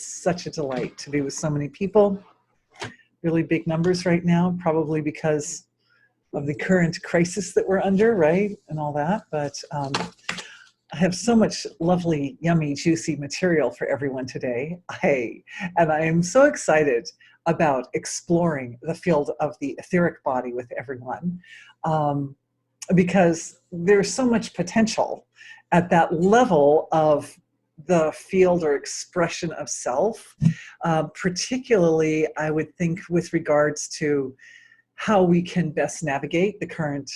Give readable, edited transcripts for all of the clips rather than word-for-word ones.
It's such a delight to be with so many people. Really big numbers right now, probably because of the current crisis that we're under, right? And all that. But I have so much lovely, yummy, juicy material for everyone today. And I am so excited about exploring the field of the etheric body with everyone, because there's so much potential at that level of the field or expression of self, particularly I would think with regards to how we can best navigate the current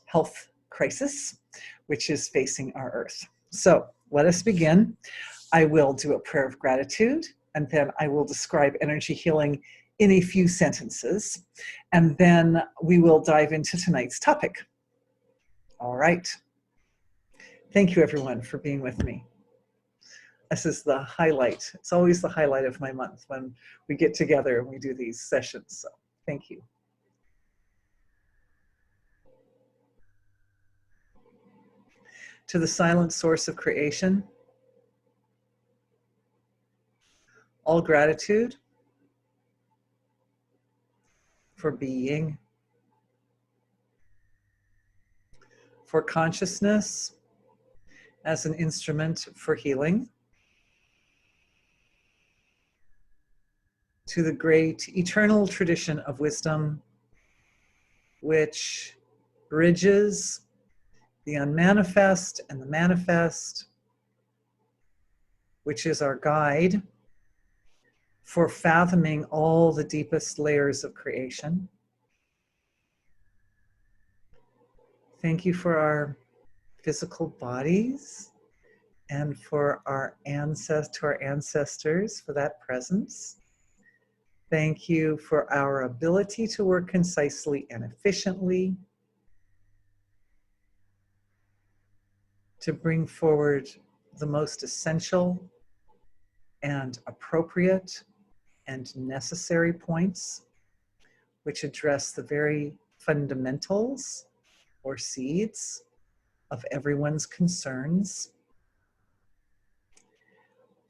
health crisis, which is facing our earth. So let us begin. I will do a prayer of gratitude, and then I will describe energy healing in a few sentences, and then we will dive into tonight's topic. All right. Thank you, everyone, for being with me. This is the highlight. It's always the highlight of my month when we get together and we do these sessions. So thank you. To the silent source of creation, all gratitude for being, for consciousness as an instrument for healing, to the great eternal tradition of wisdom which bridges the unmanifest and the manifest, which is our guide for fathoming all the deepest layers of creation. Thank you for our physical bodies and for our ancestors for that presence. Thank you for our ability to work concisely and efficiently, to bring forward the most essential and appropriate and necessary points, which address the very fundamentals or seeds of everyone's concerns,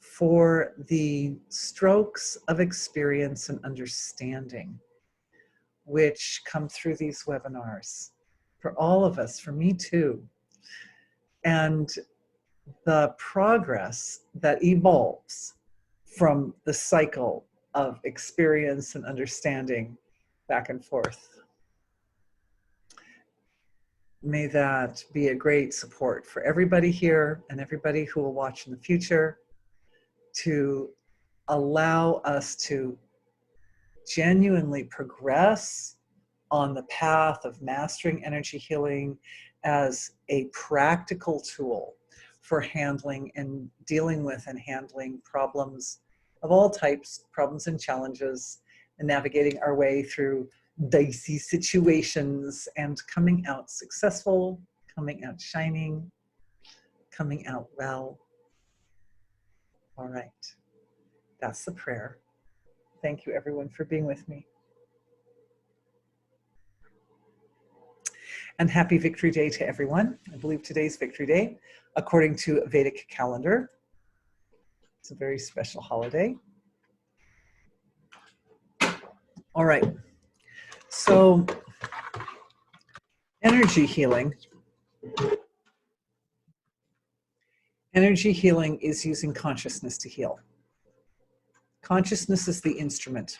for the strokes of experience and understanding which come through these webinars, for all of us, for me too, and the progress that evolves from the cycle of experience and understanding back and forth. May that be a great support for everybody here and everybody who will watch in the future, to allow us to genuinely progress on the path of mastering energy healing as a practical tool for handling and dealing with and handling problems of all types, problems and challenges, and navigating our way through dicey situations and coming out successful, coming out shining, coming out well. All right, that's the prayer. Thank you everyone for being with me. And happy Victory Day to everyone. I believe today's Victory Day, according to a Vedic calendar. It's a very special holiday. All right, so energy healing. Energy healing is using consciousness to heal. Consciousness is the instrument.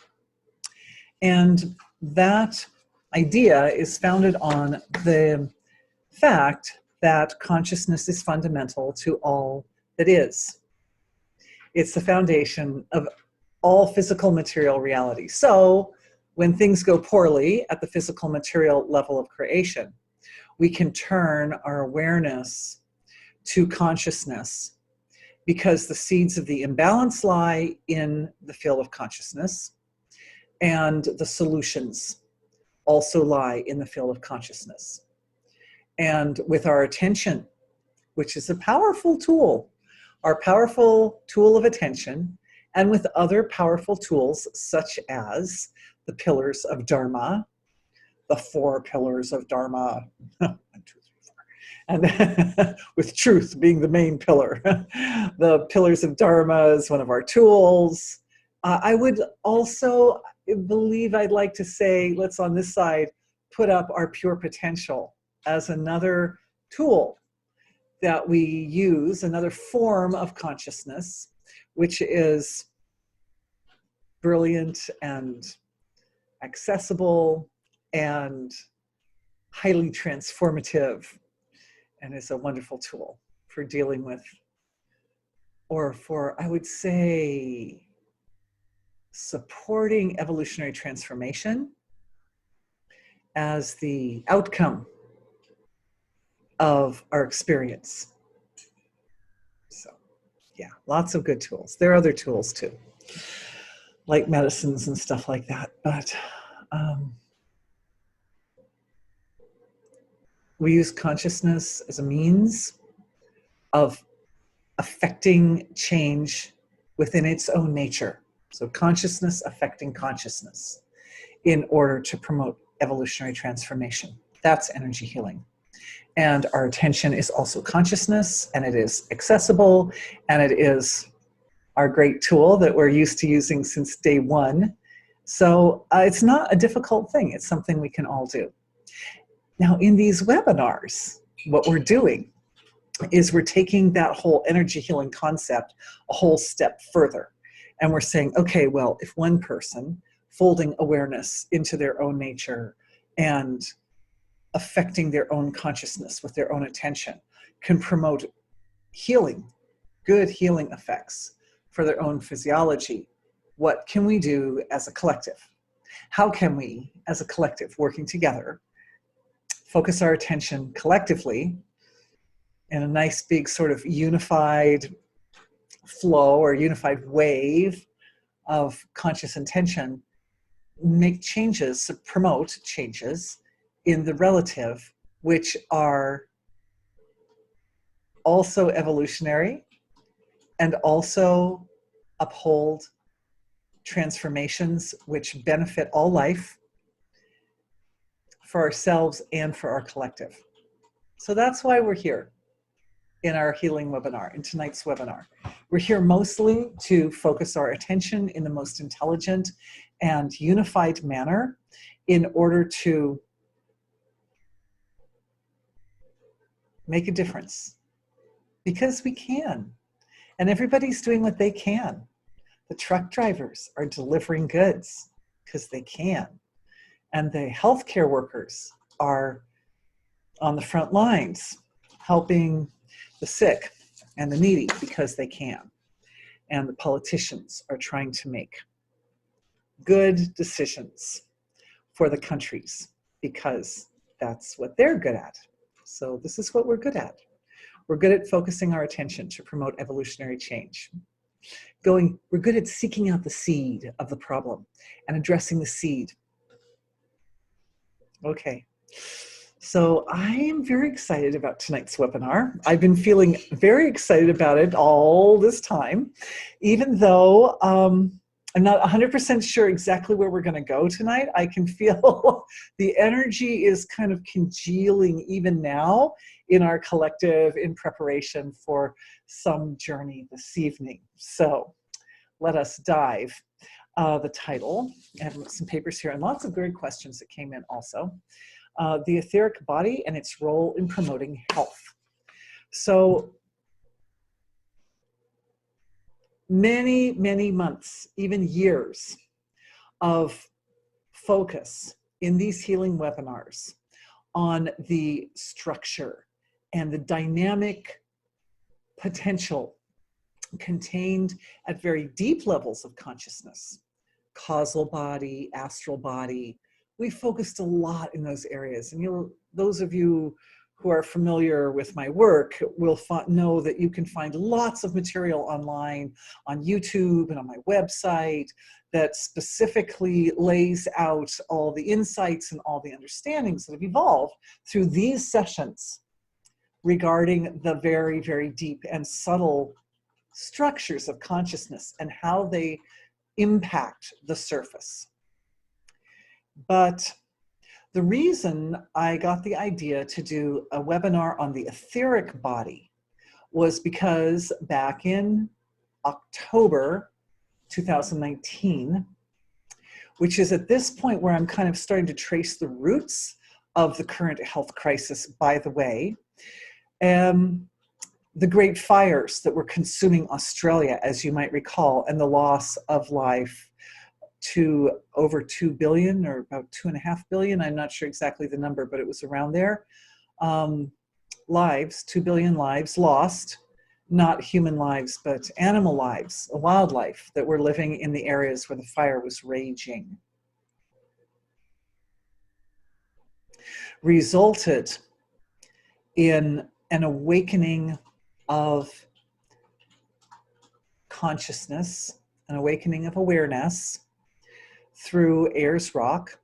And that idea is founded on the fact that consciousness is fundamental to all that is. It's the foundation of all physical material reality. So when things go poorly at the physical material level of creation, we can turn our awareness to consciousness, because the seeds of the imbalance lie in the field of consciousness, and the solutions also lie in the field of consciousness. And with our attention, which is a powerful tool, our powerful tool of attention, and with other powerful tools such as the pillars of Dharma, the 4 pillars of Dharma, 1, 2, 3, 4, and with truth being the main pillar. The pillars of Dharma is one of our tools. I would also I'd like to say, let's on this side put up our pure potential as another tool that we use, another form of consciousness, which is brilliant and accessible and highly transformative, and is a wonderful tool for dealing with, or for, I would say, supporting evolutionary transformation as the outcome of our experience. So, yeah, lots of good tools. There are other tools too, like medicines and stuff like that, but we use consciousness as a means of affecting change within its own nature. So consciousness affecting consciousness in order to promote evolutionary transformation. That's energy healing. And our attention is also consciousness, and it is accessible, and it is our great tool that we're used to using since day one. So it's not a difficult thing. It's something we can all do. Now, in these webinars, what we're doing is we're taking that whole energy healing concept a whole step further. And we're saying, okay, well, if one person folding awareness into their own nature and affecting their own consciousness with their own attention can promote healing, good healing effects for their own physiology, what can we do as a collective? How can we, as a collective, working together, focus our attention collectively in a nice big sort of unified flow or unified wave of conscious intention, make changes, promote changes in the relative, which are also evolutionary and also uphold transformations which benefit all life, for ourselves and for our collective. So that's why we're here in our healing webinar, in tonight's webinar. We're here mostly to focus our attention in the most intelligent and unified manner in order to make a difference, because we can, and everybody's doing what they can. The truck drivers are delivering goods because they can, and the healthcare workers are on the front lines helping the sick and the needy because they can, and the politicians are trying to make good decisions for the countries because that's what they're good at. So this is what we're good at. We're good at focusing our attention to promote evolutionary change. We're good at seeking out the seed of the problem and addressing the seed. Okay, so I am very excited about tonight's webinar. I've been feeling very excited about it all this time, even though I'm not 100% sure exactly where we're going to go tonight. I can feel the energy is kind of congealing even now in our collective in preparation for some journey this evening. So let us dive. The title, I have some papers here and lots of great questions that came in also. The etheric body and its role in promoting health. So many, many months, even years of focus in these healing webinars on the structure and the dynamic potential contained at very deep levels of consciousness, causal body, astral body. We focused a lot in those areas, and those of you who are familiar with my work will know that you can find lots of material online on YouTube and on my website that specifically lays out all the insights and all the understandings that have evolved through these sessions regarding the very, very deep and subtle structures of consciousness and how they impact the surface. But The reason I got the idea to do a webinar on the etheric body was because back in October 2019, which is at this point where I'm kind of starting to trace the roots of the current health crisis, by the way, the great fires that were consuming Australia, as you might recall, and the loss of life to over 2 billion or about 2.5 billion. I'm not sure exactly the number, but it was around there. Lives, 2 billion lives lost, not human lives, but animal lives, wildlife that were living in the areas where the fire was raging. Resulted in an awakening of consciousness, an awakening of awareness through Ayers Rock,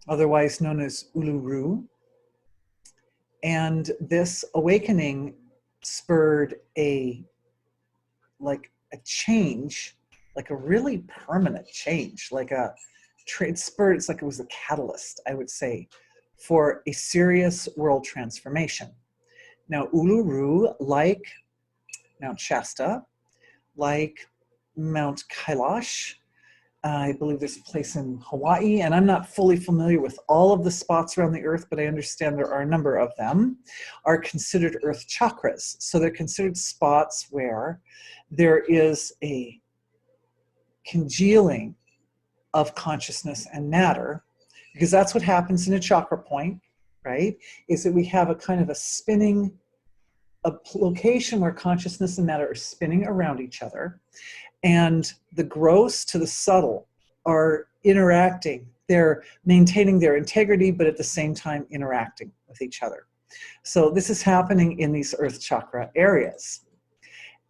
otherwise known as Uluru. And this awakening spurred a change, like a really permanent change, it's like it was a catalyst, I would say, for a serious world transformation. Now, Uluru, like Mount Shasta, like Mount Kailash, I believe there's a place in Hawaii, and I'm not fully familiar with all of the spots around the earth, but I understand there are a number of them, are considered earth chakras. So they're considered spots where there is a congealing of consciousness and matter, because that's what happens in a chakra point, right? Is that we have a kind of a spinning, a location where consciousness and matter are spinning around each other. And the gross to the subtle are interacting. They're maintaining their integrity, but at the same time interacting with each other. So this is happening in these earth chakra areas.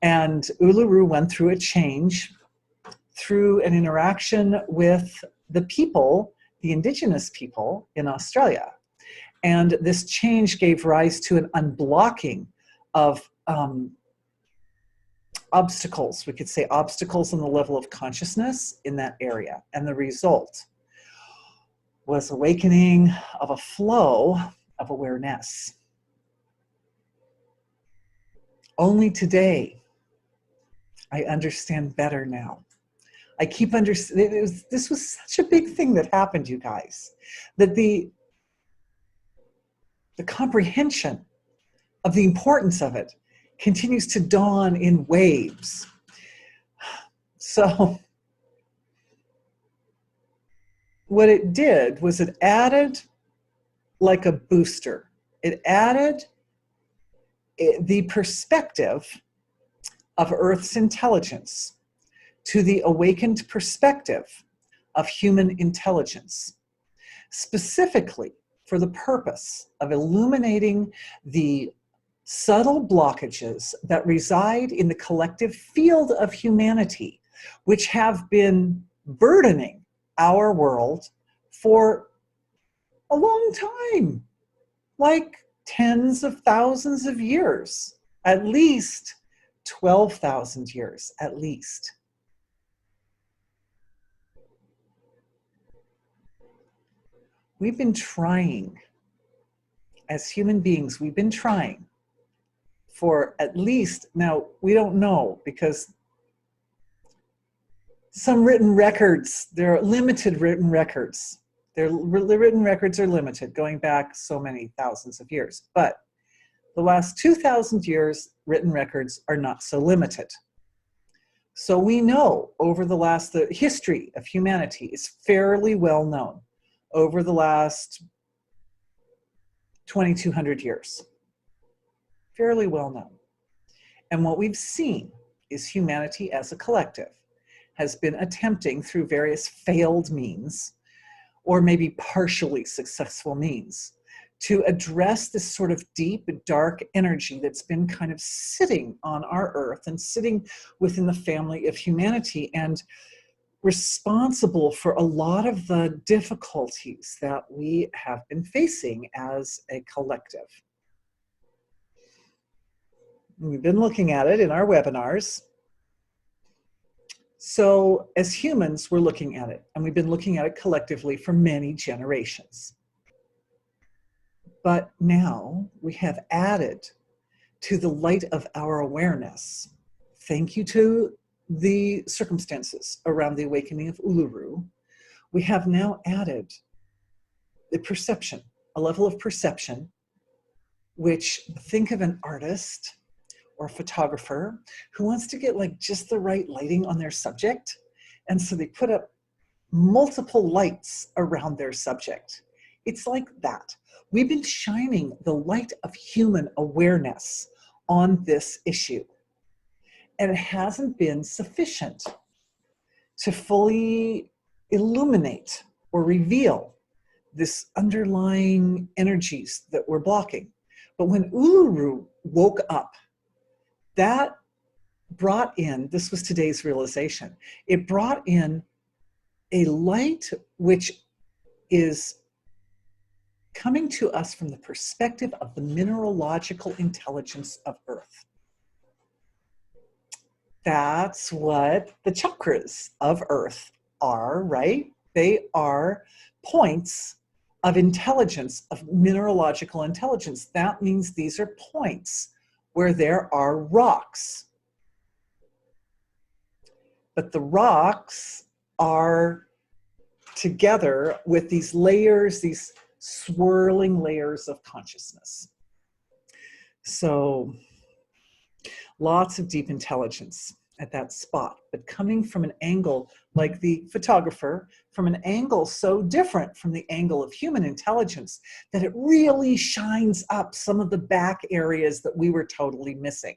And Uluru went through a change through an interaction with the people, the indigenous people in Australia. And this change gave rise to an unblocking of obstacles, we could say obstacles on the level of consciousness in that area. And the result was awakening of a flow of awareness. Only today, I understand better now. I keep understanding, this was such a big thing that happened, you guys, that the comprehension of the importance of it continues to dawn in waves. So what it did was it added like a booster. It added the perspective of Earth's intelligence to the awakened perspective of human intelligence, specifically for the purpose of illuminating the subtle blockages that reside in the collective field of humanity, which have been burdening our world for a long time, like tens of thousands of years, at least 12,000 years, at least. We've been trying, as human beings, we've been trying for at least, now we don't know because some written records, there are limited written records. The written records are limited, going back so many thousands of years. But the last 2,000 years, written records are not so limited. So we know over the history of humanity is fairly well known over the last 2,200 years. Fairly well known. And what we've seen is humanity as a collective has been attempting through various failed means, or maybe partially successful means, to address this sort of deep, dark energy that's been kind of sitting on our earth and sitting within the family of humanity and responsible for a lot of the difficulties that we have been facing as a collective. We've been looking at it in our webinars. So as humans, we're looking at it, and we've been looking at it collectively for many generations. But now we have added to the light of our awareness, thank you to the circumstances around the awakening of Uluru, we have now added the perception, a level of perception, which, think of an artist or a photographer who wants to get like just the right lighting on their subject. And so they put up multiple lights around their subject. It's like that. We've been shining the light of human awareness on this issue. And it hasn't been sufficient to fully illuminate or reveal this underlying energies that we're blocking. But when Uluru woke up, that brought in, this was today's realization, it brought in a light which is coming to us from the perspective of the mineralogical intelligence of Earth. That's what the chakras of Earth are, right? They are points of intelligence, of mineralogical intelligence. That means these are points where there are rocks. But the rocks are together with these layers, these swirling layers of consciousness. So lots of deep intelligence at that spot, but coming from an angle like the photographer, from an angle so different from the angle of human intelligence that it really shines up some of the back areas that we were totally missing.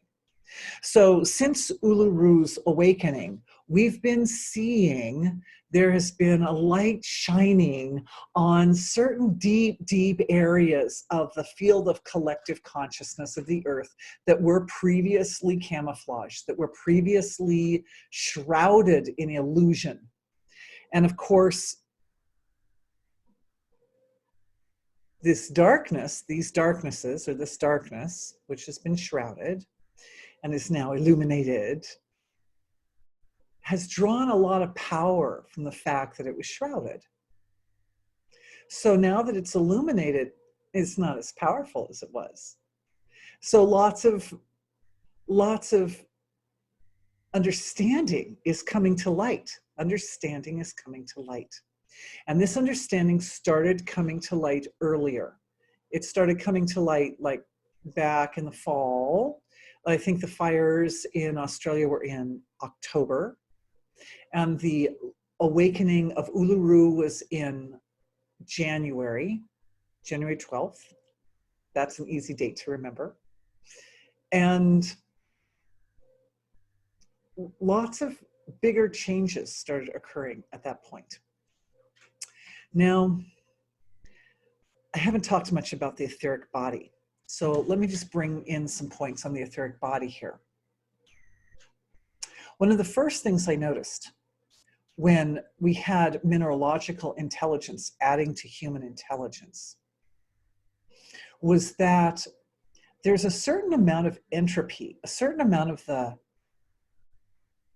So since Uluru's awakening, we've been seeing there has been a light shining on certain deep, deep areas of the field of collective consciousness of the Earth that were previously camouflaged, that were previously shrouded in illusion. And of course, this darkness, these darknesses, or this darkness, which has been shrouded and is now illuminated, has drawn a lot of power from the fact that it was shrouded. So now that it's illuminated, it's not as powerful as it was. So lots of understanding is coming to light. Understanding is coming to light. And this understanding started coming to light earlier. It started coming to light like back in the fall. I think the fires in Australia were in October. And the awakening of Uluru was in January 12th. That's an easy date to remember. And lots of bigger changes started occurring at that point. Now, I haven't talked much about the etheric body. So let me just bring in some points on the etheric body here. One of the first things I noticed when we had mineralogical intelligence adding to human intelligence was that there's a certain amount of entropy, a certain amount of the,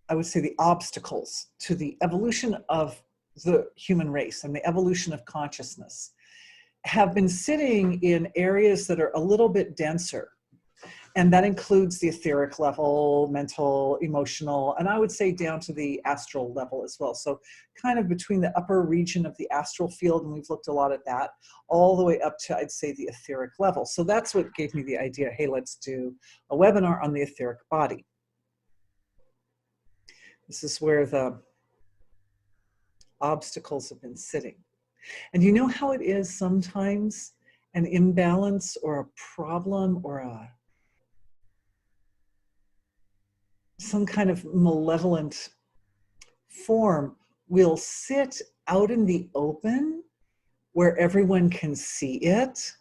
I would say, the obstacles to the evolution of the human race and the evolution of consciousness have been sitting in areas that are a little bit denser. And that includes the etheric level, mental, emotional, and I would say down to the astral level as well. So kind of between the upper region of the astral field, and we've looked a lot at that, all the way up to, I'd say, the etheric level. So that's what gave me the idea, hey, let's do a webinar on the etheric body. This is where the obstacles have been sitting. And you know how it is sometimes an imbalance or a problem or some kind of malevolent form will sit out in the open where everyone can see it.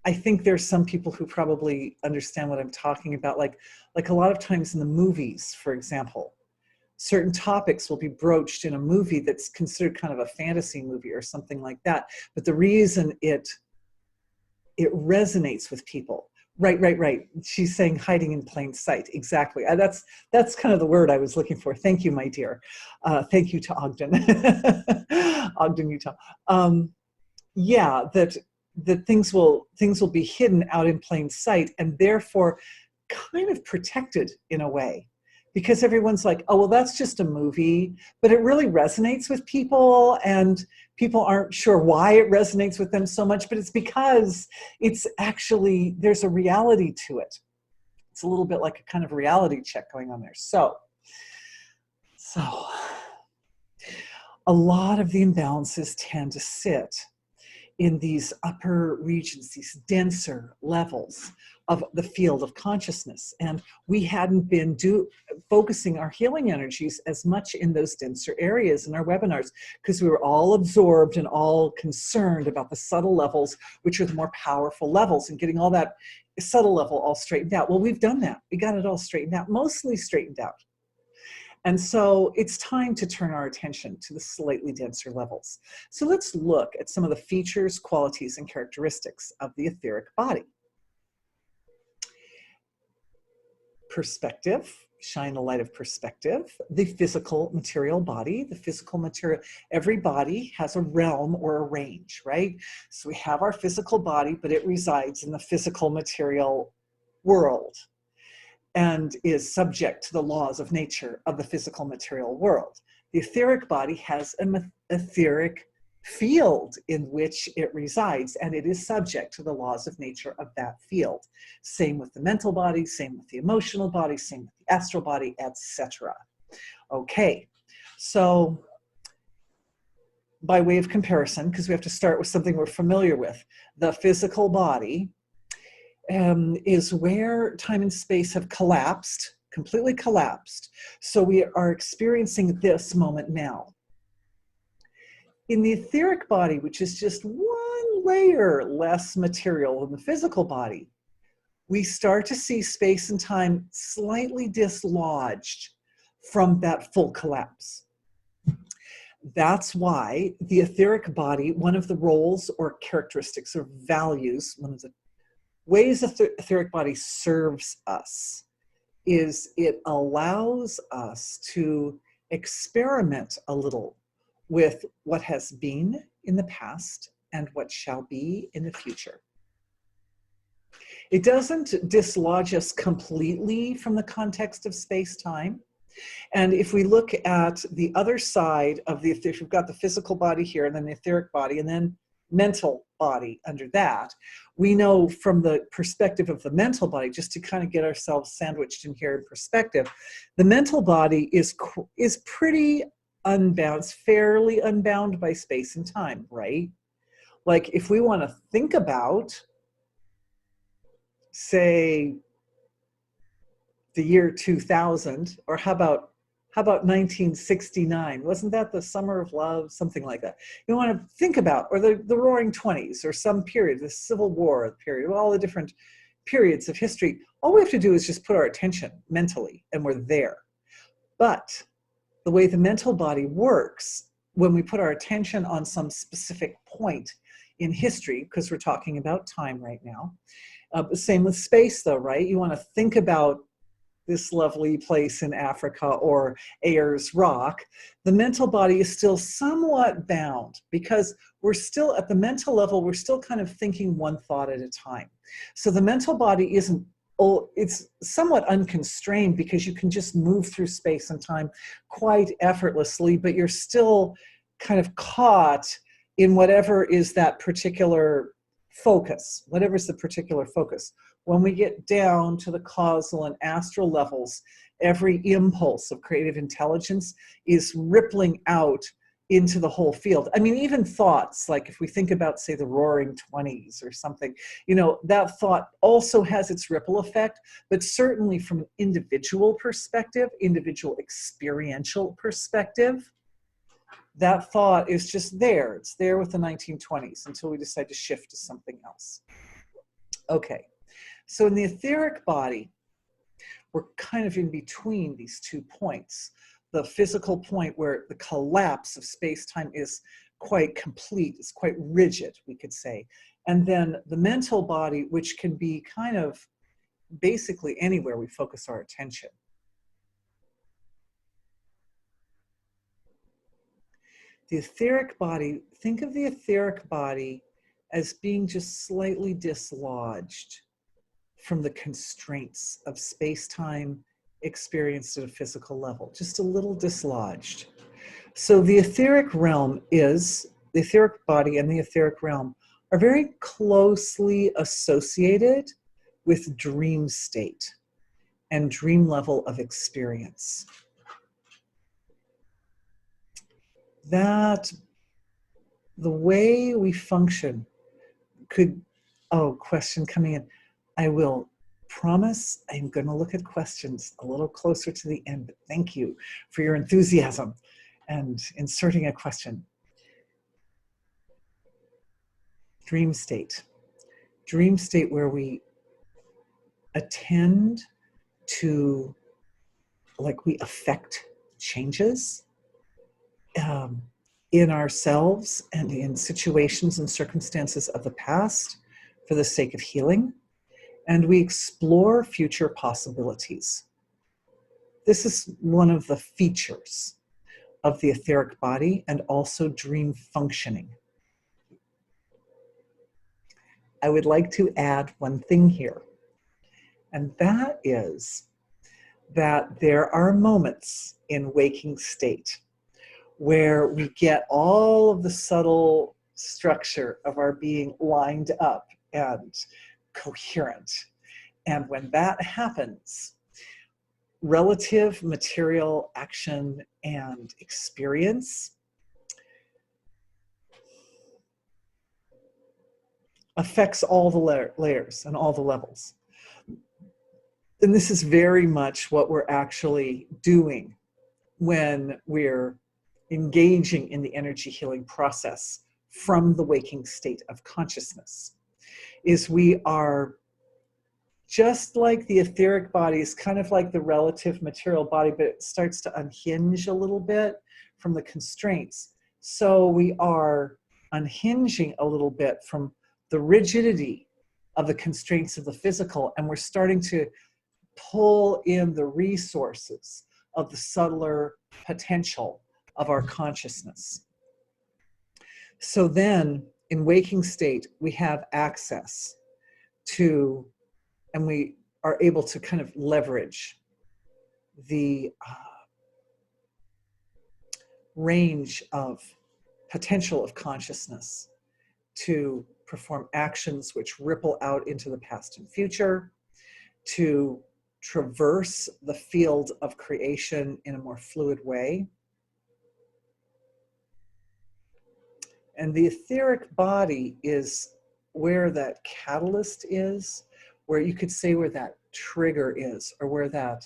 I think there's some people who probably understand what I'm talking about. Like a lot of times in the movies, for example, certain topics will be broached in a movie that's considered kind of a fantasy movie or something like that. But the reason it resonates with people, Right. She's saying hiding in plain sight. Exactly. That's kind of the word I was looking for. Thank you, my dear. Thank you to Ogden, Ogden, Utah. Yeah, that things will be hidden out in plain sight, and therefore kind of protected in a way, because everyone's like, oh, well, that's just a movie, but it really resonates with people, and people aren't sure why it resonates with them so much, but it's because it's actually, there's a reality to it. It's a little bit like a kind of reality check going on there. So a lot of the imbalances tend to sit in these upper regions, these denser levels of the field of consciousness. And we hadn't been focusing our healing energies as much in those denser areas in our webinars, because we were all absorbed and all concerned about the subtle levels, which are the more powerful levels, and getting all that subtle level all straightened out. Well, we've done that. We got it all straightened out, mostly straightened out. And so it's time to turn our attention to the slightly denser levels. So let's look at some of the features, qualities, and characteristics of the etheric body. Perspective, shine the light of perspective. The physical material body, the physical material, every body has a realm or a range, right? So we have our physical body, but it resides in the physical material world and is subject to the laws of nature of the physical material world. The etheric body has an etheric field in which it resides, and it is subject to the laws of nature of that field. Same with the mental body, same with the emotional body, same with the astral body, etc. Okay, so by way of comparison, because we have to start with something we're familiar with, the physical body is where time and space have collapsed, completely collapsed. So we are experiencing this moment now. In the etheric body, which is just one layer less material than the physical body, we start to see space and time slightly dislodged from that full collapse. That's why the etheric body, one of the roles or characteristics or values, one of the ways the etheric body serves us is it allows us to experiment a little with what has been in the past and what shall be in the future. It doesn't dislodge us completely from the context of space-time. And if we look at the other side of the etheric, we've got the physical body here, and then the etheric body, and then mental body under that, we know from the perspective of the mental body, just to kind of get ourselves sandwiched in here in perspective, the mental body is pretty unbound, fairly unbound by space and time, right? Like if we want to think about, say, the year 2000, or how about 1969? Wasn't that the summer of love? Something like that. You want to think about, or the roaring 20s, or some period, the Civil War period, all the different periods of history. All we have to do is just put our attention mentally, and we're there. But the way the mental body works, when we put our attention on some specific point in history, because we're talking about time right now, same with space though, right? You want to think about this lovely place in Africa or Ayers Rock. The mental body is still somewhat bound, because we're still at the mental level, we're still kind of thinking one thought at a time. So the mental body isn't, it's somewhat unconstrained, because you can just move through space and time quite effortlessly, but you're still kind of caught in whatever is that particular focus, whatever's the particular focus. When we get down to the causal and astral levels, every impulse of creative intelligence is rippling out into the whole field. I mean, even thoughts, like if we think about, say, the roaring 20s or something, you know, that thought also has its ripple effect, but certainly from an individual perspective, individual experiential perspective, that thought is just there. It's there with the 1920s until we decide to shift to something else. Okay. So in the etheric body, we're kind of in between these 2 points. The physical point where the collapse of space-time is quite complete, it's quite rigid, we could say. And then the mental body, which can be kind of basically anywhere we focus our attention. The etheric body, think of the etheric body as being just slightly dislodged from the constraints of space-time experienced at a physical level, just a little dislodged. So the etheric realm is, the etheric body and the etheric realm are very closely associated with dream state and dream level of experience. That the way we function could, oh, question coming in. I will promise I'm going to look at questions a little closer to the end, but thank you for your enthusiasm and inserting a question. Dream state where we attend to, like we affect changes in ourselves and in situations and circumstances of the past for the sake of healing, and we explore future possibilities. This is one of the features of the etheric body and also dream functioning. I would like to add one thing here, and that is that there are moments in waking state where we get all of the subtle structure of our being lined up and coherent. And when that happens, relative material action and experience affects all the layers and all the levels. And this is very much what we're actually doing when we're engaging in the energy healing process from the waking state of consciousness, is we are just like the etheric body is kind of like the relative material body, but it starts to unhinge a little bit from the constraints. So we are unhinging a little bit from the rigidity of the constraints of the physical, and we're starting to pull in the resources of the subtler potential of our consciousness. So then in waking state, we have access to, and we are able to kind of leverage the range of potential of consciousness to perform actions which ripple out into the past and future, to traverse the field of creation in a more fluid way. And the etheric body is where that catalyst is, where you could say where that trigger is, or where that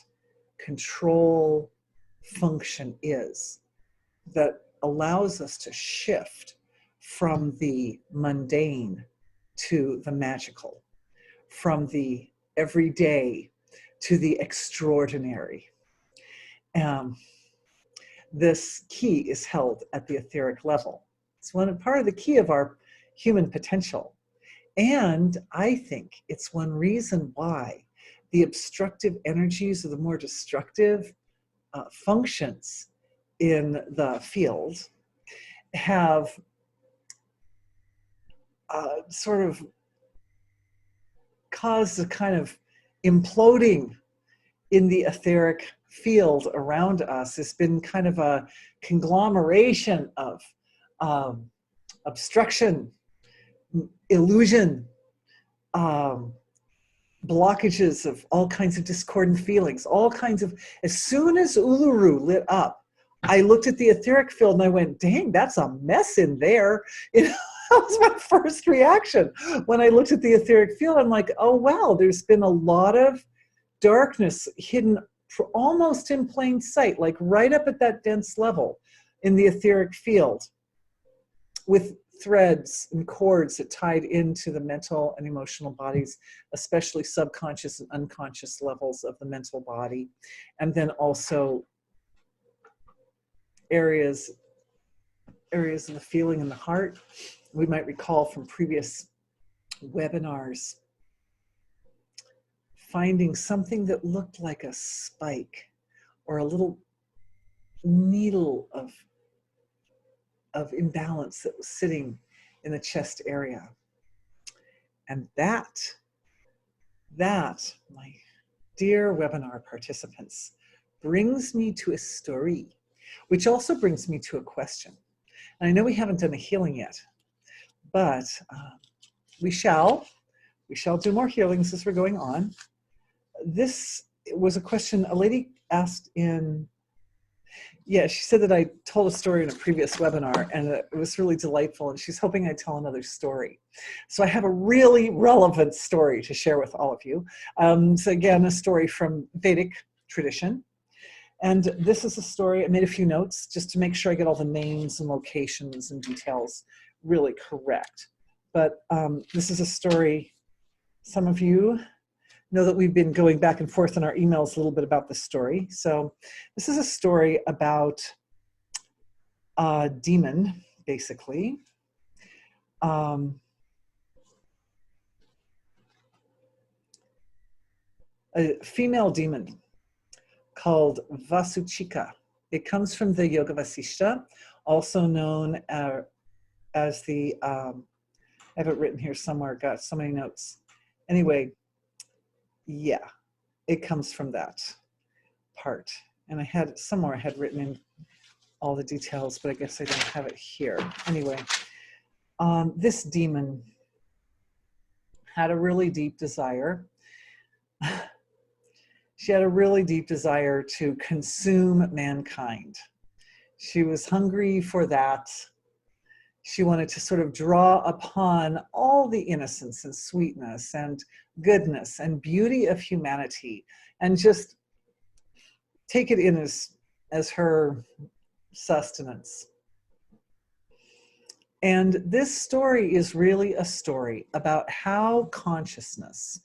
control function is, that allows us to shift from the mundane to the magical, from the everyday to the extraordinary. This key is held at the etheric level. It's part of the key of our human potential. And I think it's one reason why the obstructive energies or the more destructive functions in the field have sort of caused a kind of imploding in the etheric field around us. It's been kind of a conglomeration of obstruction, illusion, blockages of all kinds of discordant feelings, all kinds of, as soon as Uluru lit up, I looked at the etheric field and I went, dang, that's a mess in there. You know, that was my first reaction. When I looked at the etheric field, I'm like, oh, wow, there's been a lot of darkness hidden almost in plain sight, like right up at that dense level in the etheric field, with threads and cords that tied into the mental and emotional bodies, especially subconscious and unconscious levels of the mental body. And then also areas of the feeling in the heart. We might recall from previous webinars, finding something that looked like a spike or a little needle of imbalance that was sitting in the chest area. And that, my dear webinar participants, brings me to a story, which also brings me to a question. And I know we haven't done a healing yet, but we shall do more healings as we're going on. This was a question a lady asked in, yeah, she said that I told a story in a previous webinar and it was really delightful, and she's hoping I tell another story. So I have a really relevant story to share with all of you. So again, a story from Vedic tradition. And this is a story, I made a few notes just to make sure I get all the names and locations and details really correct. But this is a story, some of you know that we've been going back and forth in our emails a little bit about this story. So this is a story about a demon, basically. A female demon called Vasuchika. It comes from the Yoga Vasishta, also known as the, I have it written here somewhere, got so many notes. Anyway, yeah, it comes from that part. And I had somewhere I had written in all the details, but I guess I don't have it here. Anyway, this demon had a really deep desire. She had a really deep desire to consume mankind. She was hungry for that. She wanted to sort of draw upon all the innocence and sweetness and goodness and beauty of humanity and just take it in as her sustenance. And this story is really a story about how consciousness,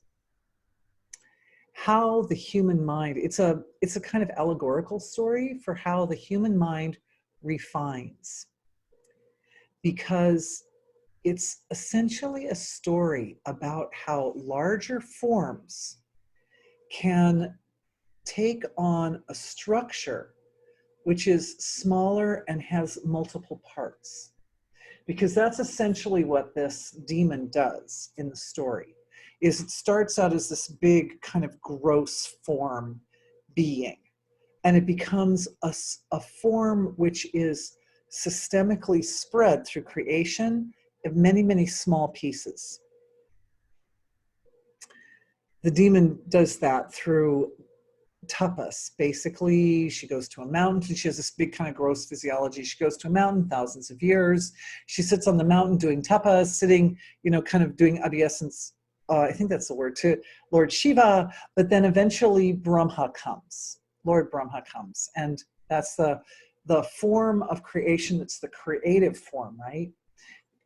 how the human mind, it's a kind of allegorical story for how the human mind refines. Because it's essentially a story about how larger forms can take on a structure which is smaller and has multiple parts. Because that's essentially what this demon does in the story, is it starts out as this big kind of gross form being, and it becomes a form which is systemically spread through creation of many, many small pieces. The demon does that through tapas. Basically, she goes to a mountain. She has this big kind of gross physiology. She goes to a mountain, thousands of years. She sits on the mountain doing tapas, sitting, kind of doing obeisance, I think that's the word, to Lord Shiva. But then eventually Brahma comes. Lord Brahma comes. And that's the form of creation. It's the creative form, right?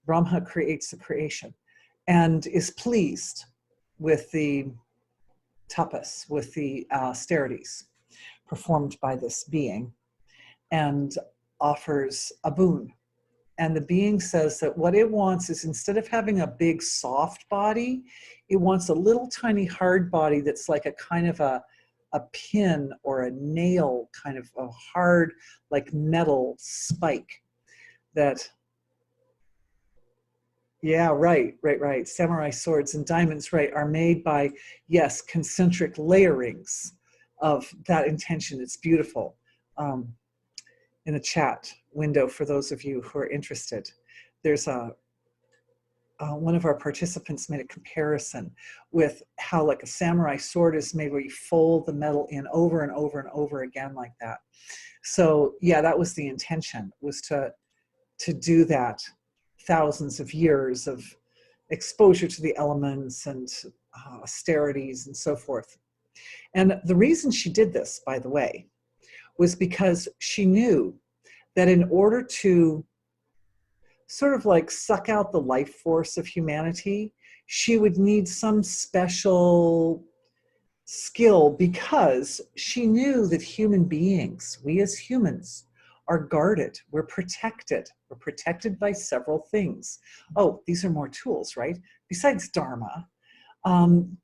Brahma creates the creation and is pleased with the tapas, with the austerities performed by this being, and offers a boon. And the being says that what it wants is, instead of having a big soft body, it wants a little tiny hard body that's like a kind of a pin or a nail, kind of a hard, like metal spike that, yeah, right. Samurai swords and diamonds, right, are made by, yes, concentric layerings of that intention. It's beautiful. In the chat window, for those of you who are interested, there's one of our participants made a comparison with how like a samurai sword is made, where you fold the metal in over and over and over again like that. So yeah, that was the intention, was to do that. Thousands of years of exposure to the elements and austerities and so forth. And the reason she did this, by the way, was because she knew that in order to sort of like suck out the life force of humanity, she would need some special skill, because she knew that human beings, we as humans, are guarded, we're protected by several things. Oh, these are more tools, right? besides Dharma,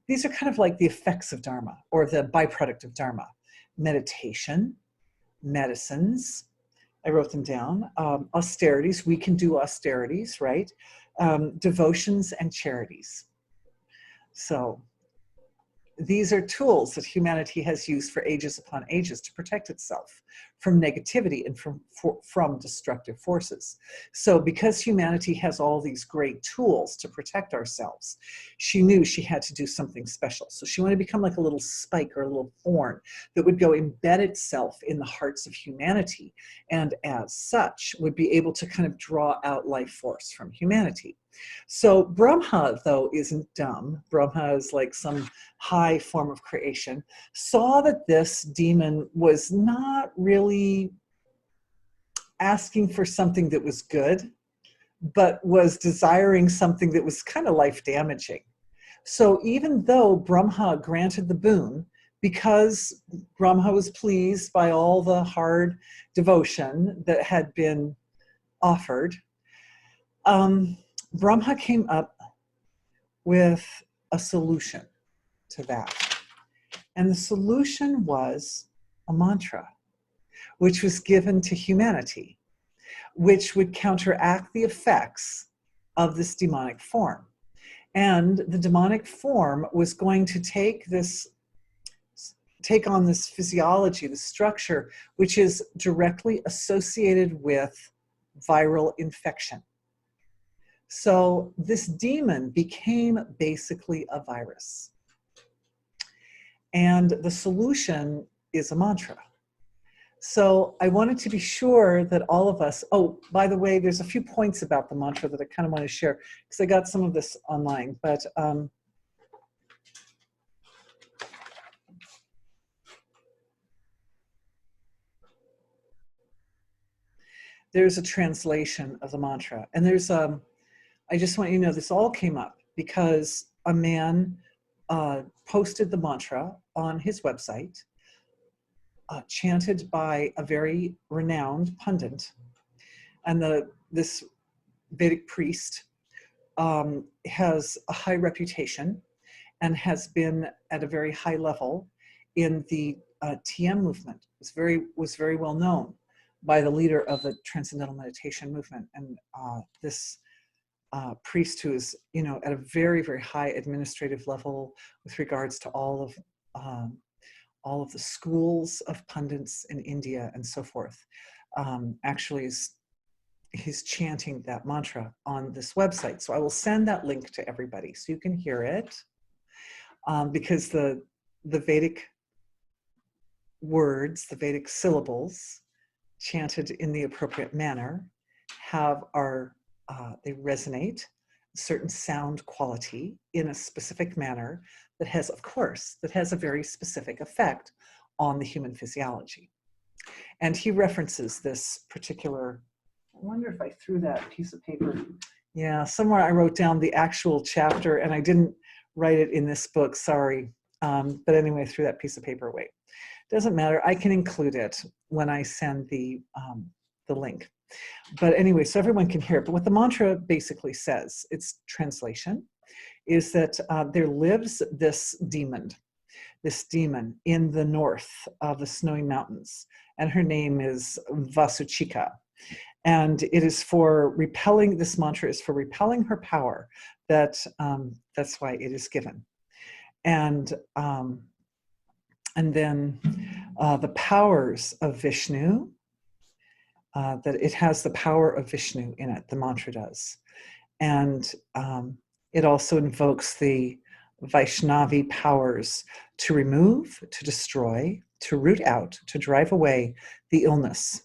these are kind of like the effects of Dharma or the byproduct of Dharma. Meditation, medicines, I wrote them down, austerities, we can do austerities, right? Devotions and charities. So these are tools that humanity has used for ages upon ages to protect itself from negativity and from destructive forces. So because humanity has all these great tools to protect ourselves, she knew she had to do something special. So she wanted to become like a little spike or a little thorn that would go embed itself in the hearts of humanity, and as such would be able to kind of draw out life force from humanity. So Brahma, though, isn't dumb. Brahma is like some high form of creation, saw that this demon was not really asking for something that was good, but was desiring something that was kind of life damaging. So even though Brahma granted the boon, because Brahma was pleased by all the hard devotion that had been offered, Brahma came up with a solution to that. And the solution was a mantra, which was given to humanity, which would counteract the effects of this demonic form. And the demonic form was going to take on this physiology, the structure, which is directly associated with viral infection. So this demon became basically a virus. And the solution is a mantra. So I wanted to be sure that all of us, oh, by the way, there's a few points about the mantra that I kind of want to share, because I got some of this online, but there's a translation of the mantra. And there's, I just want you to know, this all came up because a man posted the mantra on his website, chanted by a very renowned pundit. And this Vedic priest has a high reputation and has been at a very high level in the TM movement. Was very well known by the leader of the Transcendental Meditation movement. And this priest who is, at a very, very high administrative level with regards to all of the schools of pundits in India and so forth, actually he's chanting that mantra on this website. So I will send that link to everybody so you can hear it, because the Vedic words, the Vedic syllables chanted in the appropriate manner they resonate, a certain sound quality in a specific manner that has a very specific effect on the human physiology. And he references this particular, I wonder if I threw that piece of paper. Yeah, somewhere I wrote down the actual chapter and I didn't write it in this book, sorry. But anyway, I threw that piece of paper away. Doesn't matter, I can include it when I send the link. But anyway, so everyone can hear it. But what the mantra basically says, its translation, is that there lives this demon in the north of the snowy mountains, and her name is Vasuchika. And it is for repelling, this mantra is for repelling her power. That's why it is given. And then the powers of Vishnu, that it has the power of Vishnu in it, the mantra does. And it also invokes the Vaishnavi powers to remove, to destroy, to root out, to drive away the illness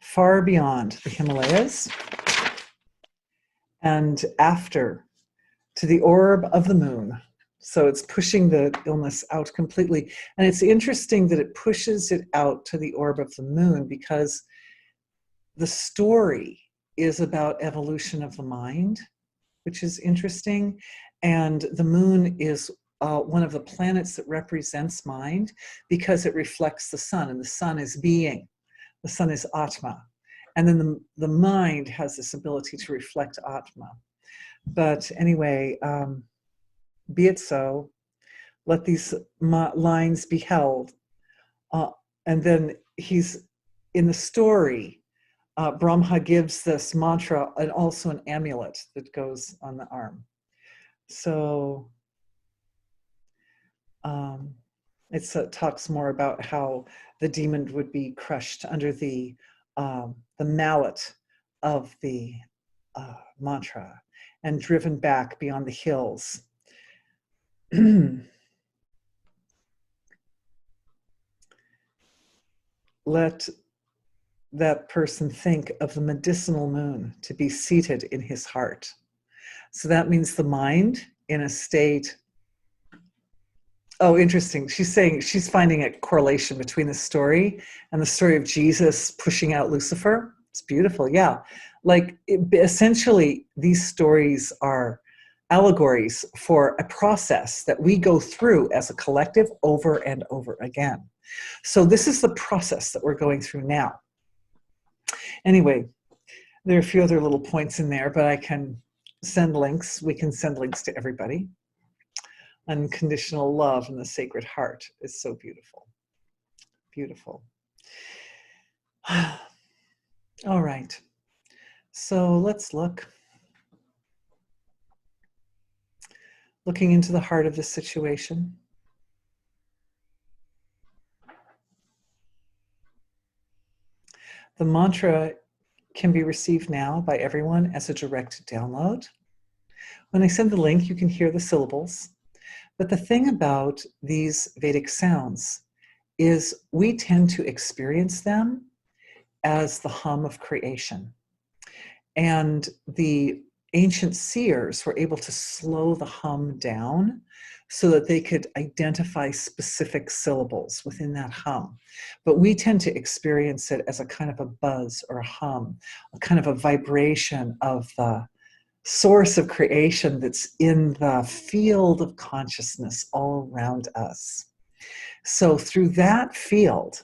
far beyond the Himalayas and after to the orb of the moon. So it's pushing the illness out completely. And it's interesting that it pushes it out to the orb of the moon because the story is about evolution of the mind, which is interesting. And the moon is one of the planets that represents mind because it reflects the sun, and the sun is being. The sun is Atma. And then the mind has this ability to reflect Atma. But anyway, be it so. Let these lines be held. And then he's in the story. Brahma gives this mantra and also an amulet that goes on the arm. So it talks more about how the demon would be crushed under the mallet of the mantra and driven back beyond the hills. Let that person think of the medicinal moon to be seated in his heart. So that means the mind in a state. Oh, interesting. She's saying she's finding a correlation between the story and the story of Jesus pushing out Lucifer. It's beautiful. Yeah. Like essentially, these stories are allegories for a process that we go through as a collective over and over again. So this is the process that we're going through now. Anyway, there are a few other little points in there, but I can send links. We can send links to everybody. Unconditional love in the Sacred Heart is so beautiful. Beautiful. All right. So let's look. Looking into the heart of the situation. The mantra can be received now by everyone as a direct download. When I send the link, you can hear the syllables. But the thing about these Vedic sounds is we tend to experience them as the hum of creation. And the ancient seers were able to slow the hum down so that they could identify specific syllables within that hum. But we tend to experience it as a kind of a buzz or a hum, a kind of a vibration of the source of creation that's in the field of consciousness all around us. So through that field,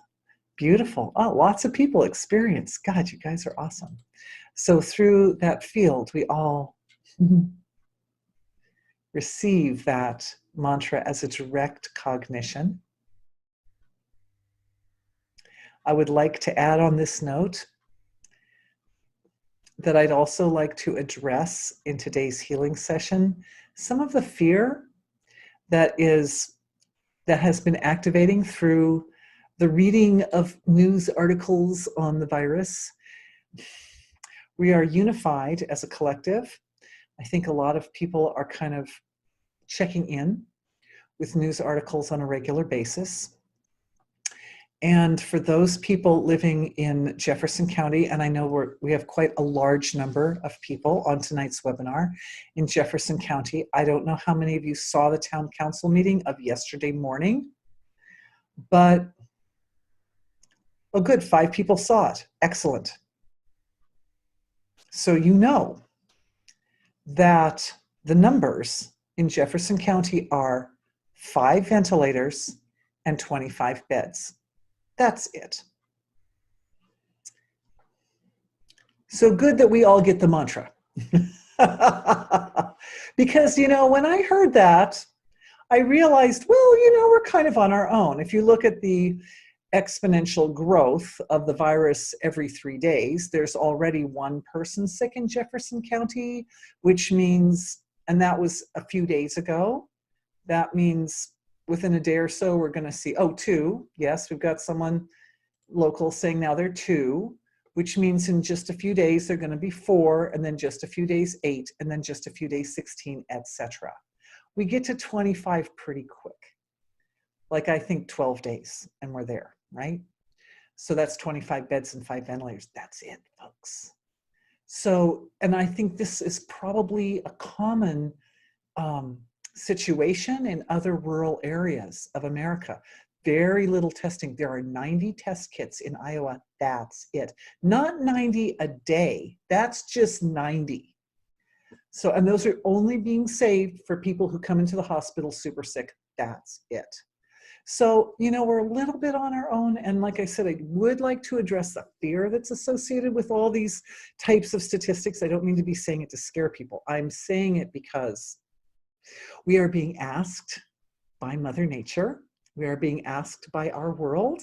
beautiful. Oh, lots of people experience. God, you guys are awesome. So through that field, we all receive that mantra as a direct cognition. I would like to add on this note that I'd also like to address in today's healing session some of the fear that has been activating through the reading of news articles on the virus. We are unified as a collective. I think a lot of people are kind of checking in with news articles on a regular basis. And for those people living in Jefferson County, and I know we have quite a large number of people on tonight's webinar in Jefferson County. I don't know how many of you saw the town council meeting of yesterday morning, but, oh good, 5 people saw it. Excellent. So you know that the numbers in Jefferson County are 5 ventilators and 25 beds. That's it. So good that we all get the mantra. Because, you know, when I heard that, I realized, well, you know, we're kind of on our own. If you look at the exponential growth of the virus every 3 days, there's already 1 person sick in Jefferson County, which means, and that was a few days ago, that means within a day or so, we're going to see, 2. Yes, we've got someone local saying now they're 2, which means in just a few days, they're going to be 4, and then just a few days, 8, and then just a few days, 16, etc. We get to 25 pretty quick. Like I think 12 days, and we're there, right? So that's 25 beds and 5 ventilators. That's it, folks. So, and I think this is probably a common situation in other rural areas of America. Very little testing. There are 90 test kits in Iowa. That's it. Not 90 a day. That's just 90. So, and those are only being saved for people who come into the hospital super sick. That's it. So, we're a little bit on our own. And like I said, I would like to address the fear that's associated with all these types of statistics. I don't mean to be saying it to scare people. I'm saying it because we are being asked by Mother Nature, we are being asked by our world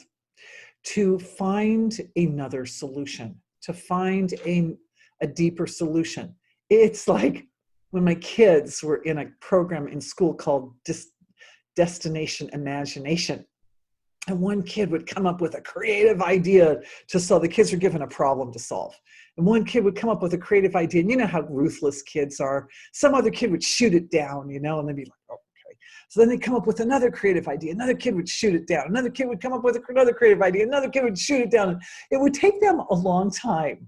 to find another solution, to find a deeper solution. It's like when my kids were in a program in school called Destination Imagination. And one kid would come up with a creative idea to solve. The kids were given a problem to solve. And one kid would come up with a creative idea. And you know how ruthless kids are. Some other kid would shoot it down, and they'd be like, oh, okay. So then they'd come up with another creative idea. Another kid would shoot it down. Another kid would come up with another creative idea. Another kid would shoot it down. And it would take them a long time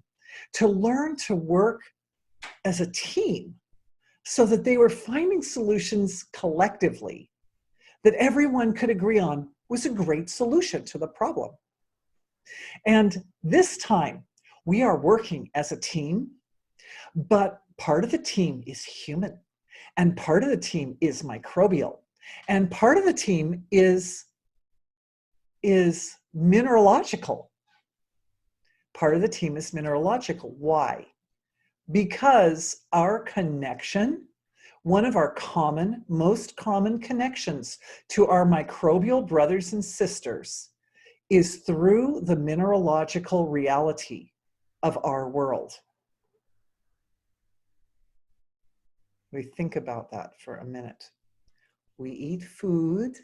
to learn to work as a team so that they were finding solutions collectively that everyone could agree on was a great solution to the problem. And this time, we are working as a team, but part of the team is human, and part of the team is microbial, and part of the team is mineralogical. Part of the team is mineralogical. Why? Because our connection, one of our most common connections to our microbial brothers and sisters is through the mineralogical reality of our world. We think about that for a minute. We eat food.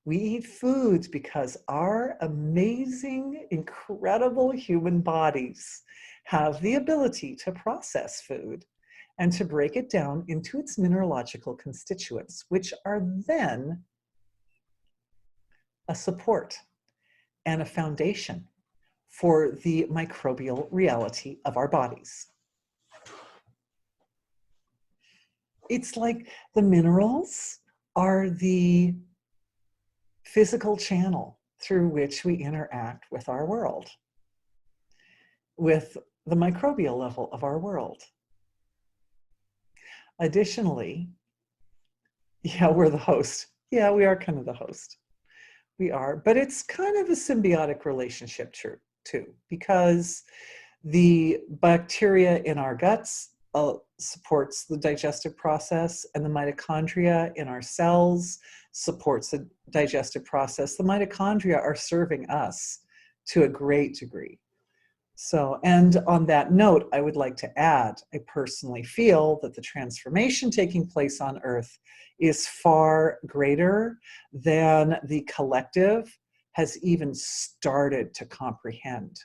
We eat foods because our amazing, incredible human bodies have the ability to process food and to break it down into its mineralogical constituents, which are then a support and a foundation for the microbial reality of our bodies. It's like the minerals are the physical channel through which we interact with our world, with the microbial level of our world. Additionally, yeah, we're the host. Yeah, we are kind of the host. We are, but it's kind of a symbiotic relationship too, because the bacteria in our guts supports the digestive process, and the mitochondria in our cells supports the digestive process. The mitochondria are serving us to a great degree. So, and on that note, I would like to add, I personally feel that the transformation taking place on Earth is far greater than the collective has even started to comprehend.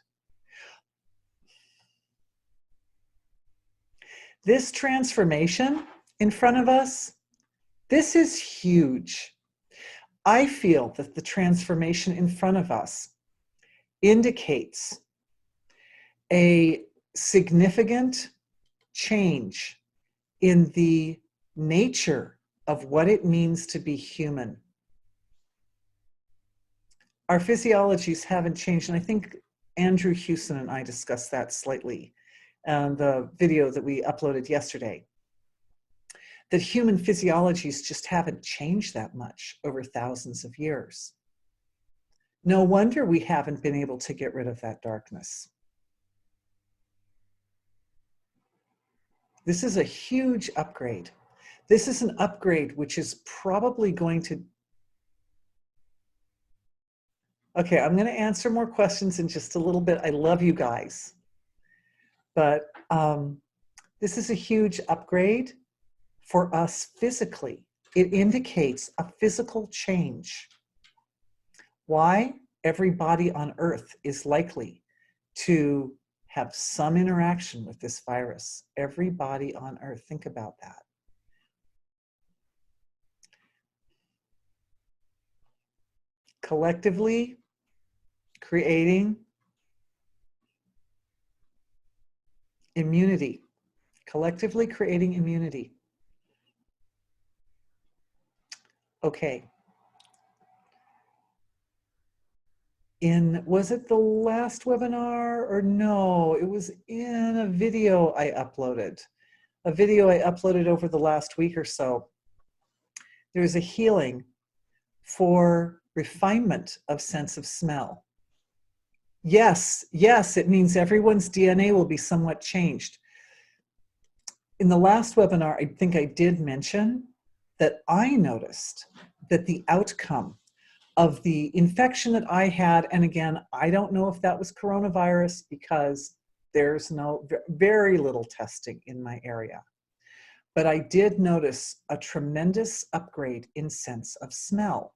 This transformation in front of us, this is huge. I feel that the transformation in front of us indicates a significant change in the nature of what it means to be human. Our physiologies haven't changed, and I think Andrew Hewson and I discussed that slightly in the video that we uploaded yesterday, that human physiologies just haven't changed that much over thousands of years. No wonder we haven't been able to get rid of that darkness. This is a huge upgrade. This is an upgrade which is probably going to... Okay, I'm going to answer more questions in just a little bit. I love you guys. But this is a huge upgrade for us physically. It indicates a physical change. Why? Every body on Earth is likely to have some interaction with this virus. Every body on Earth, think about that. Collectively creating immunity. Collectively creating immunity. Okay. Was it the last webinar or no? It was in a video I uploaded. A video I uploaded over the last week or so. There's a healing for refinement of sense of smell. Yes, yes, it means everyone's DNA will be somewhat changed. In the last webinar, I think I did mention that I noticed that the outcome of the infection that I had, and again, I don't know if that was coronavirus because there's very little testing in my area. But I did notice a tremendous upgrade in sense of smell.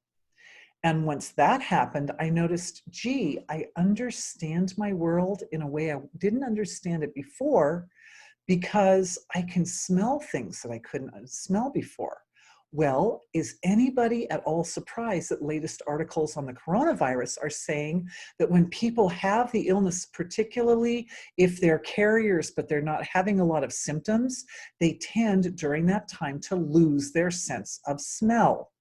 And once that happened, I noticed, gee, I understand my world in a way I didn't understand it before because I can smell things that I couldn't smell before. Well, is anybody at all surprised that latest articles on the coronavirus are saying that when people have the illness, particularly if they're carriers but they're not having a lot of symptoms, they tend during that time to lose their sense of smell?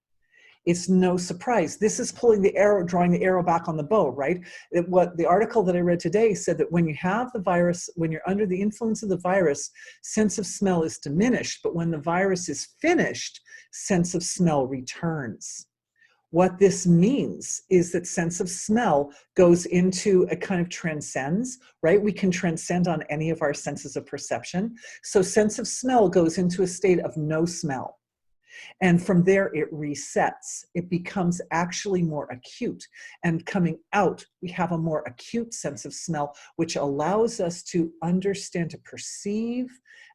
It's no surprise. This is pulling the arrow, drawing the arrow back on the bow, right? What the article that I read today said that when you have the virus, when you're under the influence of the virus, sense of smell is diminished, but when the virus is finished, sense of smell returns. What this means is that sense of smell goes into a kind of transcends, right? We can transcend on any of our senses of perception. So sense of smell goes into a state of no smell. And from there, it resets. It becomes actually more acute. And coming out, we have a more acute sense of smell, which allows us to understand, to perceive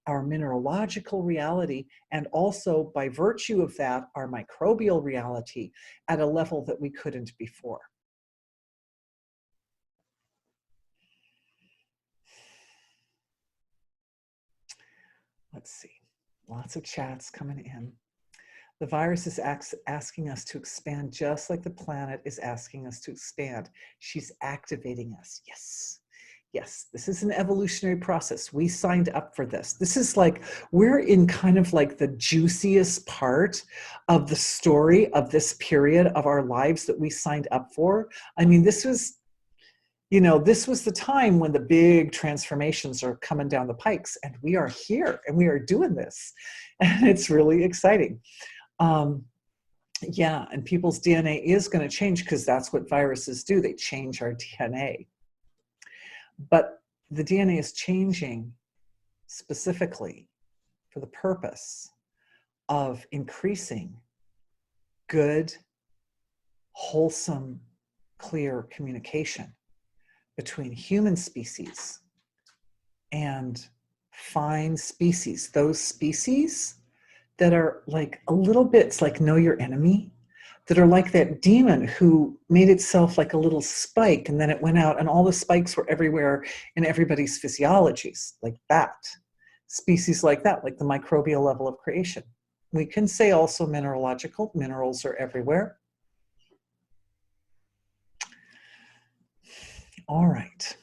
our mineralogical reality, and also, by virtue of that, our microbial reality at a level that we couldn't before. Let's see. Lots of chats coming in. The virus is asking us to expand just like the planet is asking us to expand. She's activating us. Yes. Yes, this is an evolutionary process. We signed up for this. This is like, we're in kind of like the juiciest part of the story of this period of our lives that we signed up for. I mean, this was, you know, this was the time when the big transformations are coming down the pikes, and we are here and we are doing this. And it's really exciting. Yeah, and people's DNA is going to change because that's what viruses do. They change our DNA. But the DNA is changing specifically for the purpose of increasing good, wholesome, clear communication between human species and fine species. Those species that are like a little bit, it's like know your enemy, that are like that demon who made itself like a little spike and then it went out and all the spikes were everywhere in everybody's physiologies, like that. Species like that, like the microbial level of creation. We can say also mineralogical, minerals are everywhere. All right.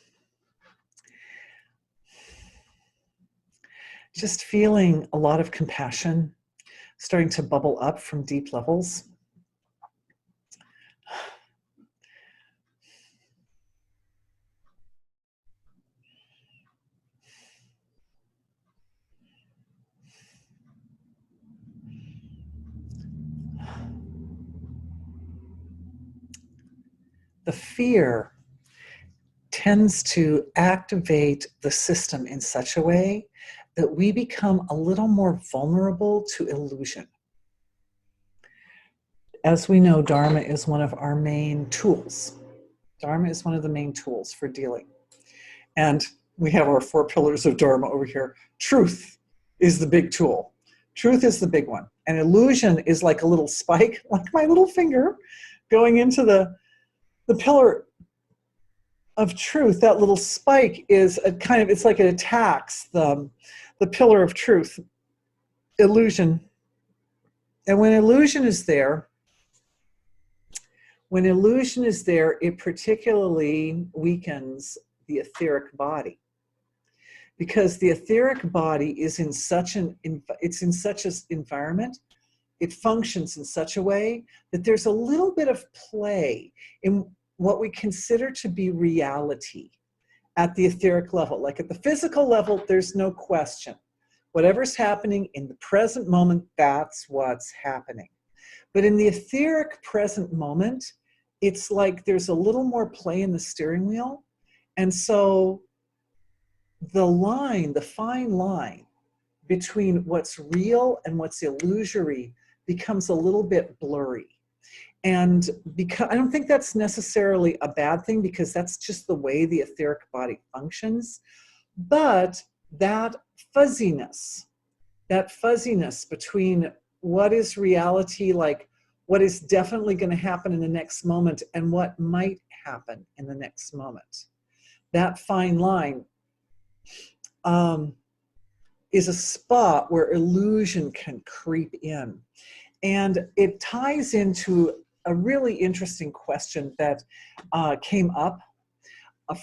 Just feeling a lot of compassion starting to bubble up from deep levels. The fear tends to activate the system in such a way that we become a little more vulnerable to illusion. As we know, Dharma is one of our main tools. Dharma is one of the main tools for dealing. And we have our 4 pillars of Dharma over here. Truth is the big tool. Truth is the big one. And illusion is like a little spike, like my little finger, going into the pillar of truth. That little spike is a kind of, it's like it attacks the pillar of truth, illusion. And when illusion is there, it particularly weakens the etheric body. Because the etheric body is in such an environment, it functions in such a way that there's a little bit of play in what we consider to be reality at the etheric level. Like at the physical level, there's no question. Whatever's happening in the present moment, that's what's happening. But in the etheric present moment, it's like there's a little more play in the steering wheel. And so the line, the fine line between what's real and what's illusory becomes a little bit blurry. And because I don't think that's necessarily a bad thing, because that's just the way the etheric body functions. But that fuzziness between what is reality, like what is definitely going to happen in the next moment, and what might happen in the next moment, that fine line is a spot where illusion can creep in. And it ties into a really interesting question that came up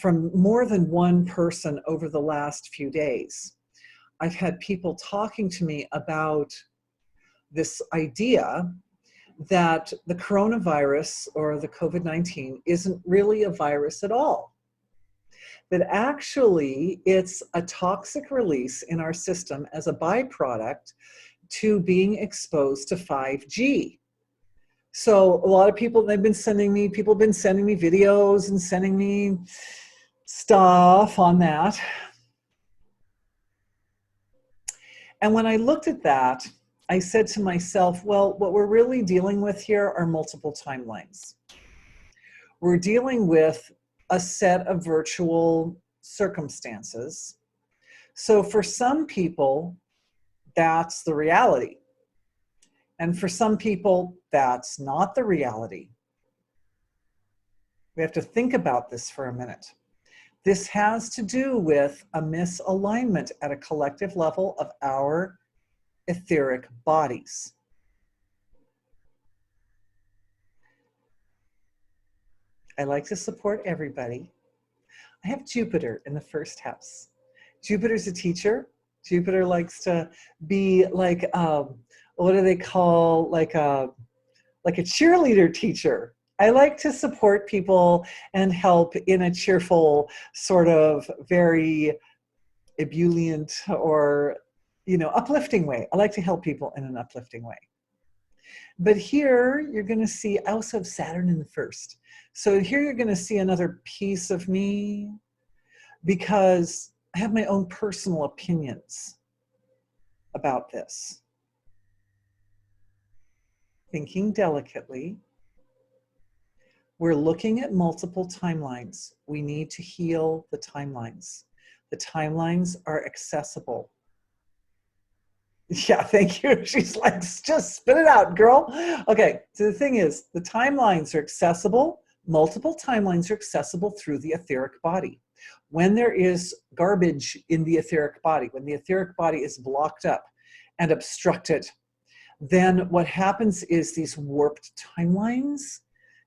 from more than one person over the last few days. I've had people talking to me about this idea that the coronavirus or the COVID-19 isn't really a virus at all. That actually it's a toxic release in our system as a byproduct to being exposed to 5G. So a lot of people, people have been sending me videos and sending me stuff on that. And when I looked at that, I said to myself, well, what we're really dealing with here are multiple timelines. We're dealing with a set of virtual circumstances. So for some people, that's the reality. And for some people, that's not the reality. We have to think about this for a minute. This has to do with a misalignment at a collective level of our etheric bodies. I like to support everybody. I have Jupiter in the first house. Jupiter's a teacher. Jupiter likes to be like, what do they call, like a cheerleader teacher. I like to support people and help in a cheerful, sort of very ebullient or, uplifting way. I like to help people in an uplifting way. But here you're going to see, I also have Saturn in the first. So here you're going to see another piece of me, because I have my own personal opinions about this. Thinking delicately, we're looking at multiple timelines. We need to heal the timelines. The timelines are accessible. Yeah, thank you. She's like, just spit it out, girl. Okay, so the thing is, the timelines are accessible. Multiple timelines are accessible through the etheric body. When there is garbage in the etheric body, when the etheric body is blocked up and obstructed, then what happens is these warped timelines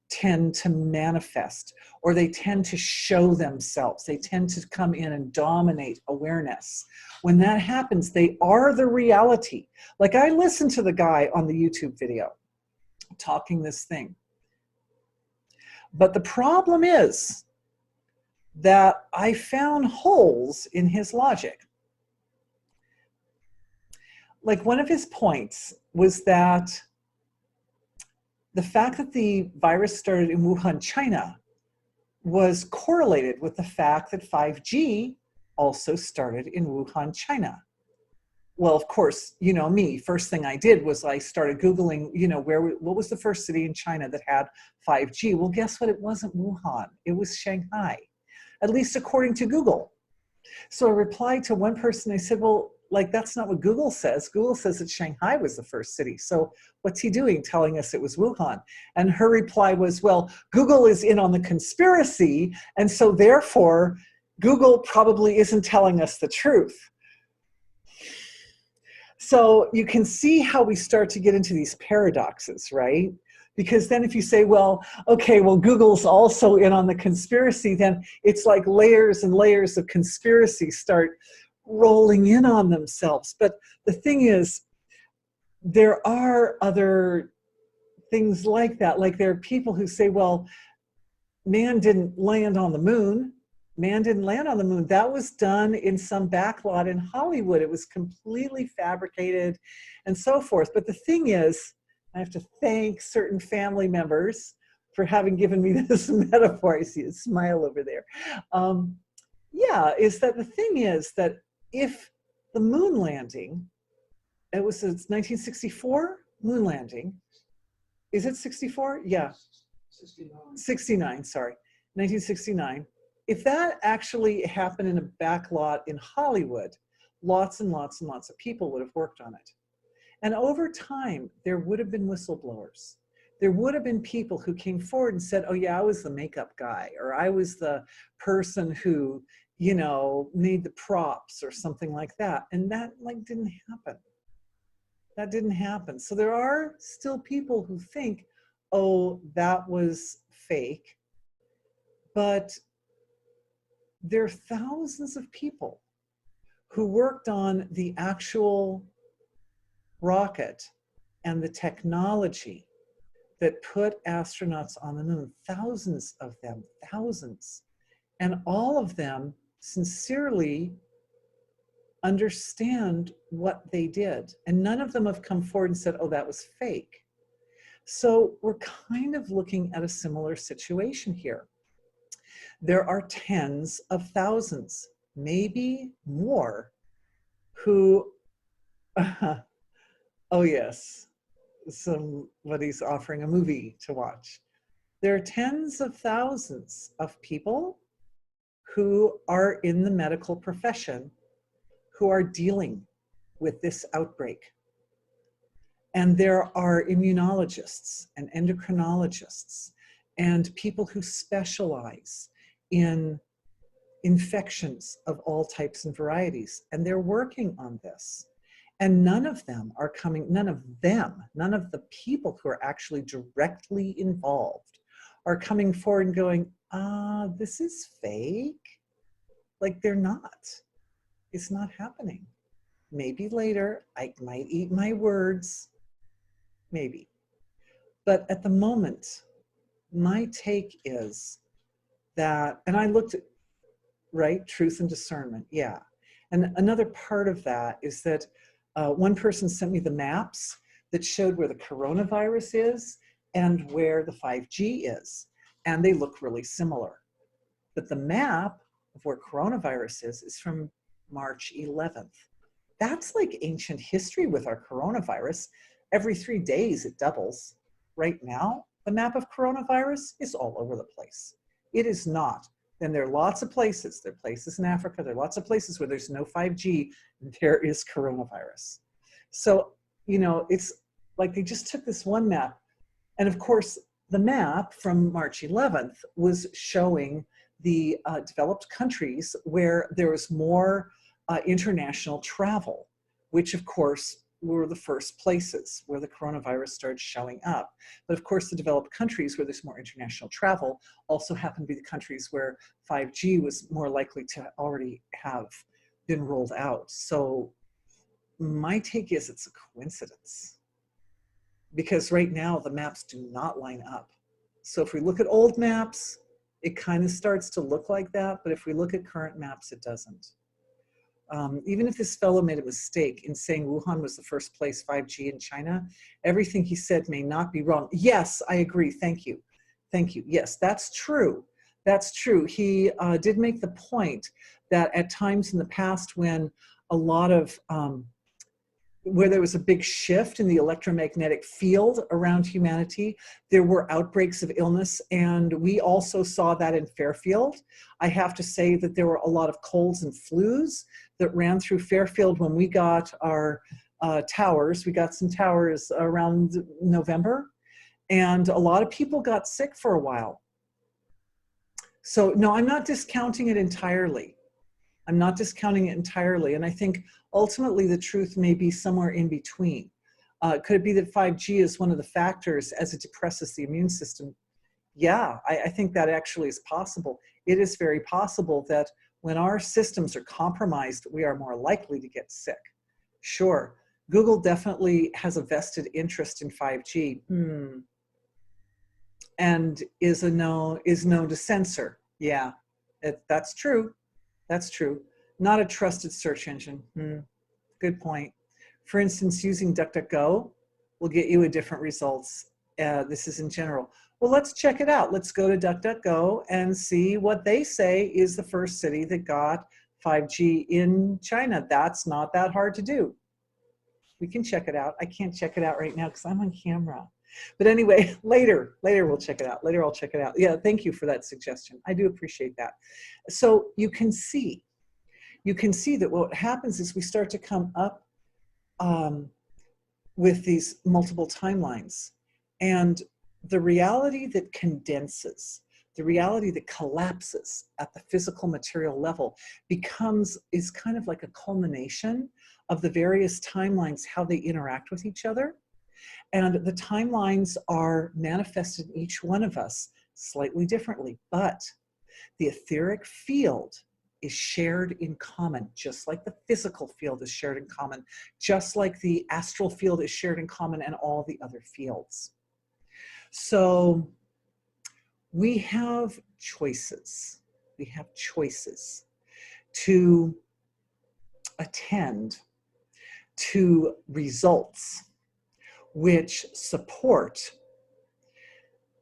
tend to manifest, or they tend to show themselves. They tend to come in and dominate awareness. When that happens, they are the reality. Like, I listened to the guy on the YouTube video talking this thing. But the problem is that I found holes in his logic. Like, one of his points was that the fact that the virus started in Wuhan, China, was correlated with the fact that 5G also started in Wuhan, China. Well, of course, you know me, first thing I did was I started Googling, what was the first city in China that had 5G? Well, guess what? It wasn't Wuhan, it was Shanghai, at least according to Google. So I replied to one person, I said, well, like, that's not what Google says. Google says that Shanghai was the first city. So what's he doing telling us it was Wuhan? And her reply was, well, Google is in on the conspiracy, and so therefore Google probably isn't telling us the truth. So you can see how we start to get into these paradoxes, right? Because then if you say, well, okay, well, Google's also in on the conspiracy, then it's like layers and layers of conspiracy start rolling in on themselves. But the thing is, there are other things like that. Like, there are people who say, well, man didn't land on the moon. Man didn't land on the moon. That was done in some backlot in Hollywood. It was completely fabricated and so forth. But the thing is, I have to thank certain family members for having given me this metaphor. I see a smile over there. Yeah, is that the thing is that if the moon landing, it's 1964 moon landing. Is it 64? Yeah. 69, sorry. 1969. If that actually happened in a back lot in Hollywood, lots and lots and lots of people would have worked on it. And over time, there would have been whistleblowers. There would have been people who came forward and said, oh yeah, I was the makeup guy, or I was the person who, you know, made the props or something like that. And that like didn't happen. That didn't happen. So there are still people who think, oh, that was fake. But there are thousands of people who worked on the actual rocket and the technology that put astronauts on the moon, thousands of them, thousands. And all of them sincerely understand what they did. And none of them have come forward and said, oh, that was fake. So we're kind of looking at a similar situation here. There are tens of thousands, maybe more, who, oh yes, somebody's offering a movie to watch. There are tens of thousands of people who are in the medical profession who are dealing with this outbreak. And there are immunologists and endocrinologists and people who specialize in infections of all types and varieties. And they're working on this. And none of them are coming, none of the people who are actually directly involved are coming forward and going, this is fake. Like they're not. It's not happening. Maybe later, I might eat my words, maybe. But at the moment, my take is that, and I looked at, right, truth and discernment, yeah. And another part of that is that one person sent me the maps that showed where the coronavirus is and where the 5G is. And they look really similar. But the map of where coronavirus is from March 11th. That's like ancient history with our coronavirus. Every 3 days it doubles. Right now, the map of coronavirus is all over the place. It is not. And there are lots of places. There are places in Africa. There are lots of places where there's no 5G. There is coronavirus. So, you know, it's like they just took this one map. And of course, the map from March 11th was showing the developed countries where there was more international travel, which of course were the first places where the coronavirus started showing up. But of course, the developed countries where there's more international travel also happen to be the countries where 5G was more likely to already have been rolled out. So my take is it's a coincidence, because right now the maps do not line up. So if we look at old maps, it kind of starts to look like that, but if we look at current maps, it doesn't. Even if this fellow made a mistake in saying Wuhan was the first place 5G in China, everything he said may not be wrong. Yes, I agree. Thank you. Thank you. Yes, that's true. That's true. He did make the point that at times in the past when a lot of, where there was a big shift in the electromagnetic field around humanity, there were outbreaks of illness, and we also saw that in Fairfield. I have to say that there were a lot of colds and flus that ran through Fairfield when we got our towers. We got some towers around November, and a lot of people got sick for a while. So no, I'm not discounting it entirely. I'm not discounting it entirely. And I think ultimately the truth may be somewhere in between. Could it be that 5G is one of the factors as it depresses the immune system? Yeah, I think that actually is possible. It is very possible that when our systems are compromised, we are more likely to get sick. Sure, Google definitely has a vested interest in 5G. And is known to censor. Yeah, that's true. That's true. Not a trusted search engine. Good point. For instance, using DuckDuckGo, will get you a different results. This is in general. Well, let's check it out. Let's go to DuckDuckGo and see what they say is the first city that got 5G in China. That's not that hard to do. We can check it out. I can't check it out right now because I'm on camera. But anyway, later we'll check it out. Later I'll check it out. Yeah, thank you for that suggestion. I do appreciate that. So you can see that what happens is we start to come up with these multiple timelines. And the reality that condenses, the reality that collapses at the physical material level is kind of like a culmination of the various timelines, how they interact with each other. And the timelines are manifested in each one of us slightly differently, but the etheric field is shared in common, just like the physical field is shared in common, just like the astral field is shared in common and all the other fields. So we have choices. We have choices to attend to results which support,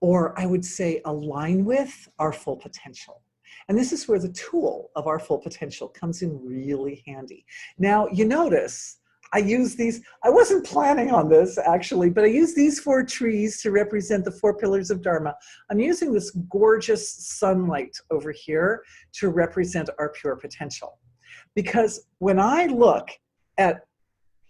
or I would say align with, our full potential. And this is where the tool of our full potential comes in really handy. Now, you notice I use these, I wasn't planning on this actually, but I use these 4 trees to represent the 4 pillars of Dharma. I'm using this gorgeous sunlight over here to represent our pure potential. Because when I look at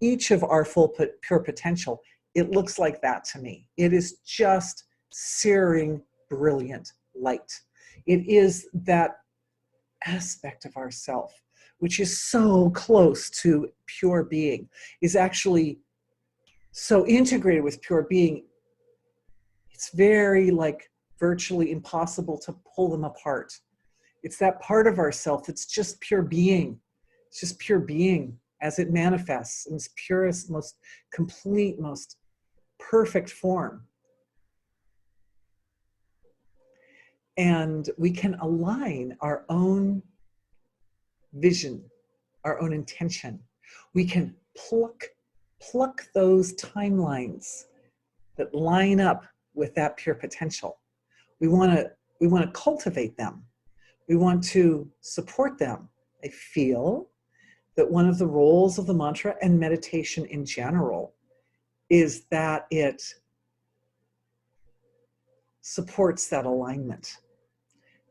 each of our full pure potential, it looks like that to me. It is just searing, brilliant light. It is that aspect of ourself, which is so close to pure being, is actually so integrated with pure being. It's very like virtually impossible to pull them apart. It's that part of ourself that's just pure being. It's just pure being as it manifests in its purest, most complete, most perfect form. And we can align our own vision, our own intention. We can pluck those timelines that line up with that pure potential. We want to cultivate them. We want to support them. I feel that one of the roles of the mantra and meditation in general is that it supports that alignment.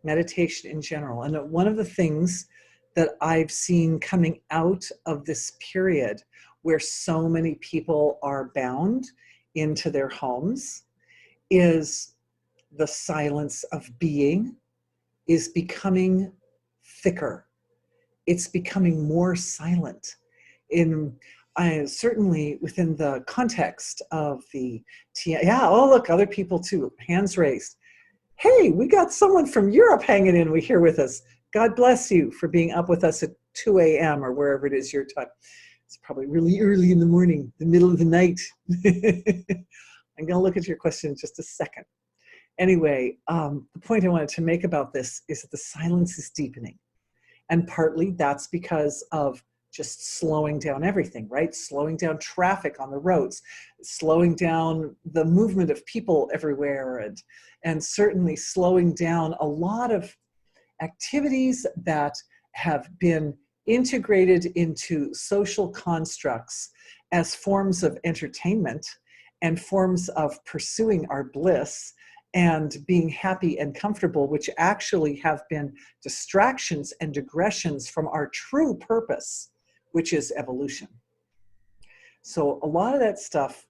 Meditation in general. And one of the things that I've seen coming out of this period where so many people are bound into their homes is the silence of being is becoming thicker. It's becoming more silent. Certainly within the context of the oh look, other people too, hands raised. Hey, we got someone from Europe hanging in here with us. God bless you for being up with us at 2 a.m. or wherever it is your time. It's probably really early in the morning, the middle of the night. I'm going to look at your question in just a second. Anyway, the point I wanted to make about this is that the silence is deepening. And partly that's because of just slowing down everything, right? Slowing down traffic on the roads, slowing down the movement of people everywhere, and certainly slowing down a lot of activities that have been integrated into social constructs as forms of entertainment and forms of pursuing our bliss and being happy and comfortable, which actually have been distractions and digressions from our true purpose, which is evolution. So a lot of that stuff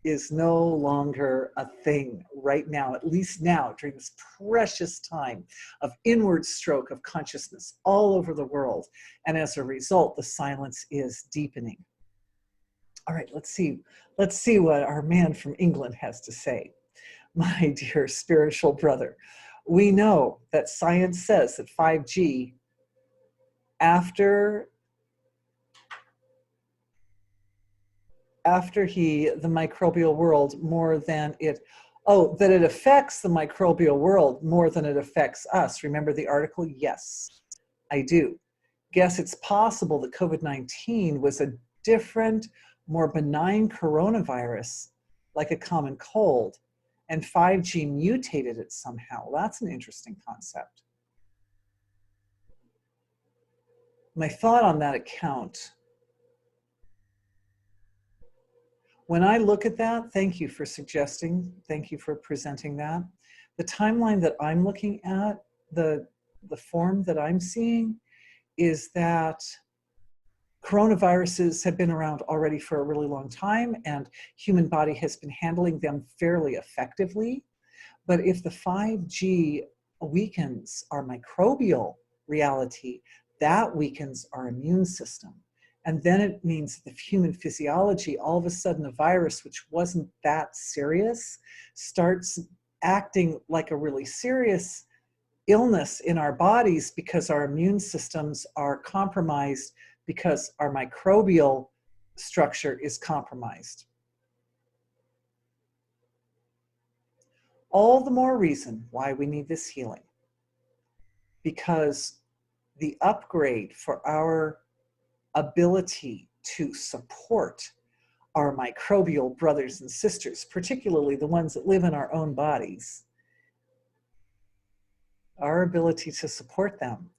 is no longer a thing right now, at least now, during this precious time of inward stroke of consciousness all over the world. And as a result, the silence is deepening. All right, let's see what our man from England has to say. My dear spiritual brother, we know that science says that 5G, after the microbial world more than it, that it affects the microbial world more than it affects us. Remember the article? Yes, I do. Guess it's possible that COVID-19 was a different, more benign coronavirus like a common cold, and 5G mutated it somehow. That's an interesting concept. My thought on that account, when I look at that, thank you for suggesting, thank you for presenting that. The timeline that I'm looking at, the form that I'm seeing is that coronaviruses have been around already for a really long time, and human body has been handling them fairly effectively. But if the 5G weakens our microbial reality, that weakens our immune system. And then it means the human physiology, all of a sudden a virus which wasn't that serious starts acting like a really serious illness in our bodies because our immune systems are compromised, because our microbial structure is compromised. All the more reason why we need this healing, because the upgrade for our ability to support our microbial brothers and sisters, particularly the ones that live in our own bodies, our ability to support them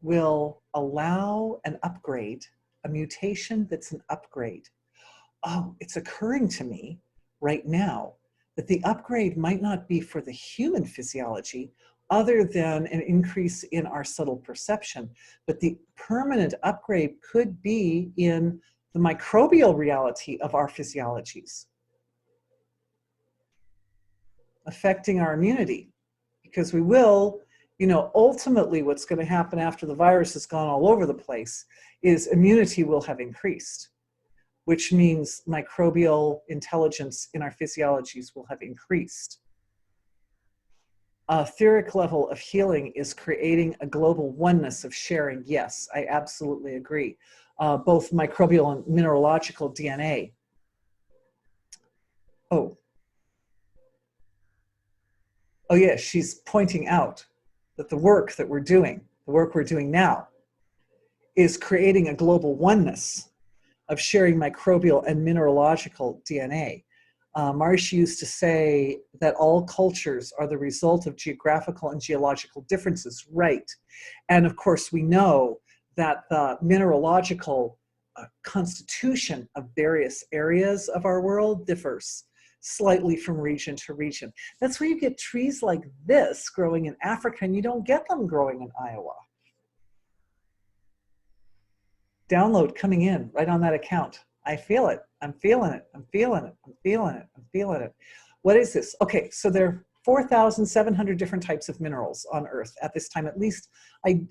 will allow an upgrade, a mutation that's an upgrade. Oh, it's occurring to me right now that the upgrade might not be for the human physiology other than an increase in our subtle perception, but the permanent upgrade could be in the microbial reality of our physiologies, affecting our immunity, because we will, ultimately what's going to happen after the virus has gone all over the place is immunity will have increased, which means microbial intelligence in our physiologies will have increased. Etheric level of healing is creating a global oneness of sharing. Yes, I absolutely agree. Both microbial and mineralogical DNA. Oh yeah, she's pointing out that the work that we're doing, the work we're doing now, is creating a global oneness of sharing microbial and mineralogical DNA. Marsh used to say that all cultures are the result of geographical and geological differences, right? And of course, we know that the mineralogical constitution of various areas of our world differs slightly from region to region. That's where you get trees like this growing in Africa, and you don't get them growing in Iowa. Download coming in right on that account. I feel it. I'm feeling it. I'm feeling it. I'm feeling it. I'm feeling it. What is this? Okay, so there are 4,700 different types of minerals on Earth at this time, at least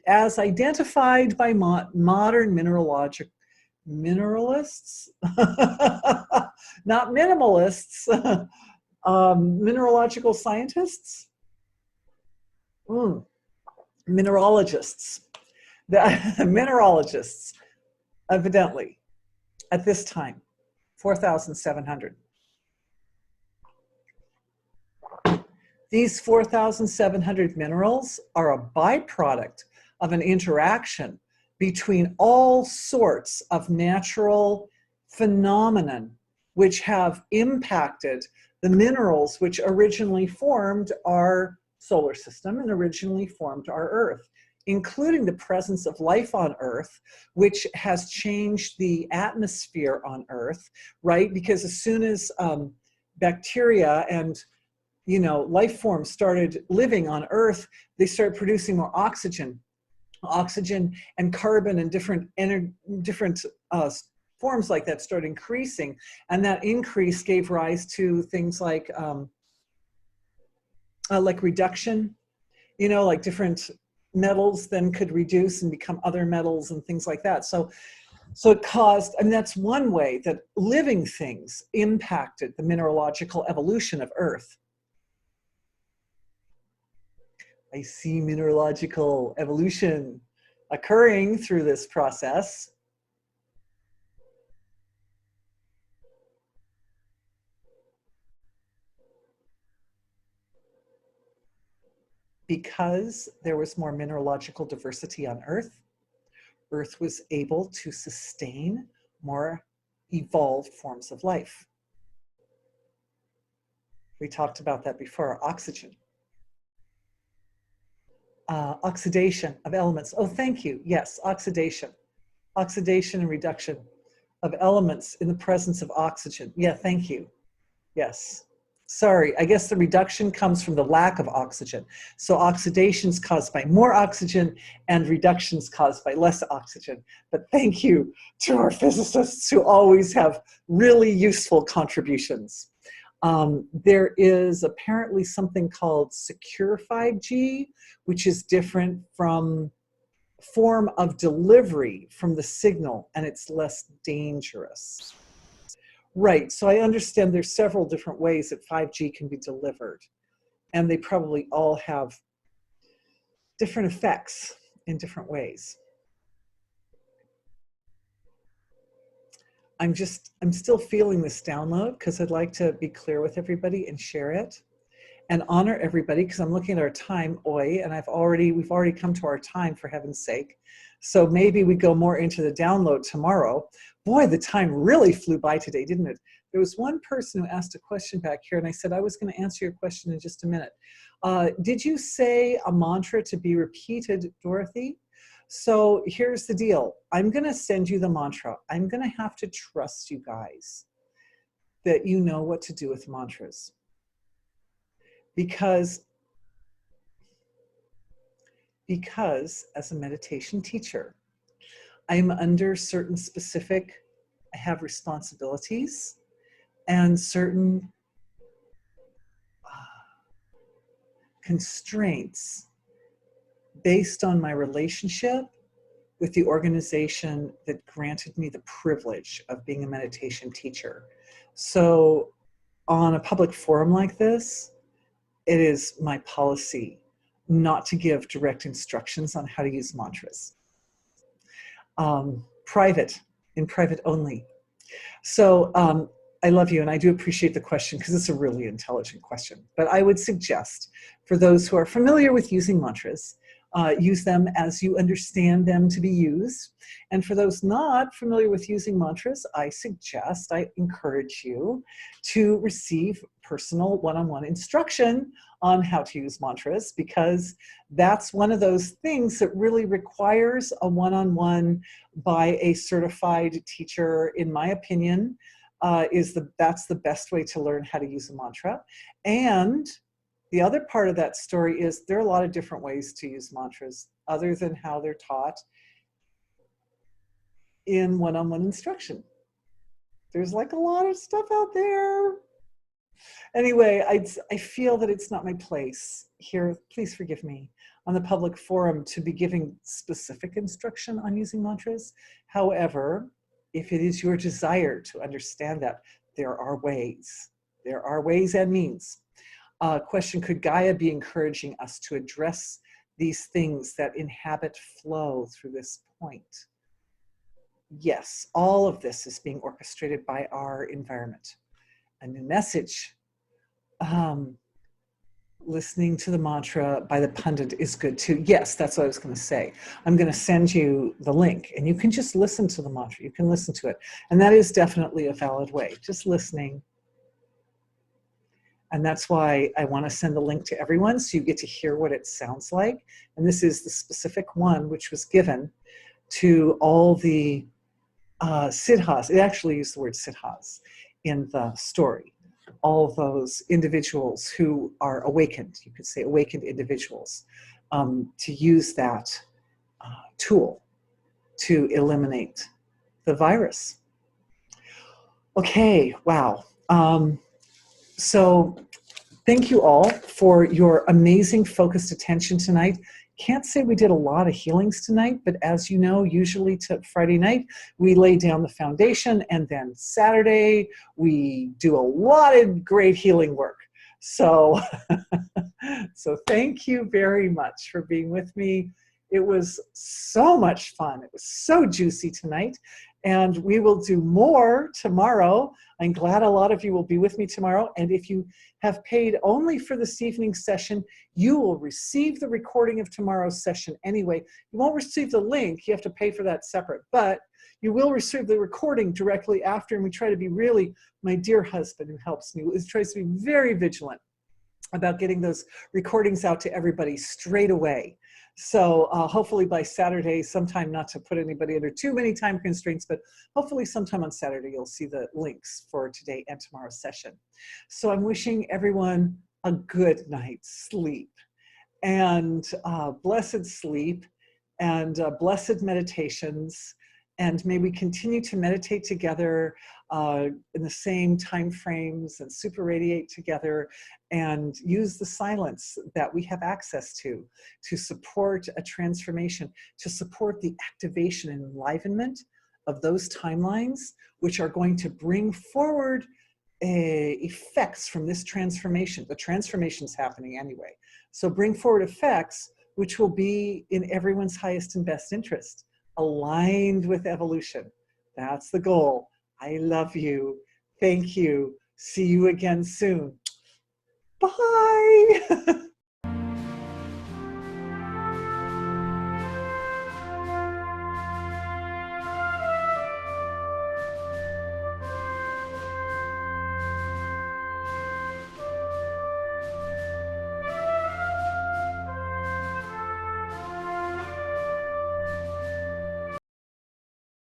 as identified by modern mineralists, not minimalists, mineralogical scientists, mineralogists, mineralogists, evidently, at this time, 4,700. These 4,700 minerals are a byproduct of an interaction between all sorts of natural phenomenon which have impacted the minerals which originally formed our solar system and originally formed our Earth, including the presence of life on Earth, which has changed the atmosphere on Earth, right? Because as soon as bacteria and life forms started living on Earth, they started producing more oxygen and carbon and different forms like that started increasing, and that increase gave rise to things like reduction, like different metals then could reduce and become other metals and things like that. So it caused, and that's one way that living things impacted the mineralogical evolution of Earth. I see mineralogical evolution occurring through this process. Because there was more mineralogical diversity on Earth, Earth was able to sustain more evolved forms of life. We talked about that before. Oxygen. Oxidation of elements. Oh, thank you. Yes, oxidation. Oxidation and reduction of elements in the presence of oxygen. Yeah, thank you. Yes. Sorry, I guess the reduction comes from the lack of oxygen. So oxidation is caused by more oxygen and reduction is caused by less oxygen. But thank you to our physicists who always have really useful contributions. There is apparently something called secure 5G, which is different from form of delivery from the signal, and it's less dangerous. Right, so I understand there's several different ways that 5G can be delivered, and they probably all have different effects in different ways. I'm still feeling this download because I'd like to be clear with everybody and share it and honor everybody, because I'm looking at our time, and we've already come to our time, for heaven's sake. So maybe we go more into the download tomorrow. Boy, the time really flew by today, didn't it? There was one person who asked a question back here, and I said I was going to answer your question in just a minute. Did you say a mantra to be repeated, Dorothy? So here's the deal. I'm going to send you the mantra. I'm going to have to trust you guys that you know what to do with mantras. Because as a meditation teacher, I'm under certain specific, I have responsibilities and certain constraints based on my relationship with the organization that granted me the privilege of being a meditation teacher. So on a public forum like this, it is my policy not to give direct instructions on how to use mantras. In private only. So I love you, and I do appreciate the question because it's a really intelligent question. But I would suggest for those who are familiar with using mantras, use them as you understand them to be used. And for those not familiar with using mantras, I encourage you to receive personal one-on-one instruction on how to use mantras, because that's one of those things that really requires a one-on-one by a certified teacher, in my opinion. That's the best way to learn how to use a mantra. And the other part of that story is there are a lot of different ways to use mantras other than how they're taught in one-on-one instruction. There's like a lot of stuff out there. Anyway, I feel that it's not my place here, please forgive me, on the public forum to be giving specific instruction on using mantras. However, if it is your desire to understand that, there are ways. There are ways and means. Question, could Gaia be encouraging us to address these things that inhabit flow through this point? Yes, all of this is being orchestrated by our environment. A new message. Listening to the mantra by the pundit is good too. Yes, that's what I was going to say. I'm going to send you the link, and you can just listen to the mantra. You can listen to it. And that is definitely a valid way, just listening. And that's why I want to send the link to everyone so you get to hear what it sounds like. And this is the specific one which was given to all the siddhas. It actually used the word siddhas in the story. All those individuals who are awakened, you could say awakened individuals, to use that tool to eliminate the virus. Okay, wow. So thank you all for your amazing focused attention tonight. Can't say we did a lot of healings tonight, but as you know, usually to Friday night, we lay down the foundation, and then Saturday, we do a lot of great healing work. So, so thank you very much for being with me. It was so much fun. It was so juicy tonight. And we will do more tomorrow. I'm glad a lot of you will be with me tomorrow. And if you have paid only for this evening's session, you will receive the recording of tomorrow's session anyway. You won't receive the link. You have to pay for that separate. But you will receive the recording directly after. And we try to be really, my dear husband who helps me, tries to be very vigilant about getting those recordings out to everybody straight away. So hopefully by Saturday, sometime, not to put anybody under too many time constraints, but hopefully sometime on Saturday, you'll see the links for today and tomorrow's session. So I'm wishing everyone a good night's sleep and blessed sleep and blessed meditations. And may we continue to meditate together in the same time frames and super radiate together and use the silence that we have access to support a transformation, to support the activation and enlivenment of those timelines, which are going to bring forward effects from this transformation. The transformation's happening anyway. So bring forward effects which will be in everyone's highest and best interest, aligned with evolution. That's the goal. I love you. Thank you. See you again soon. Bye.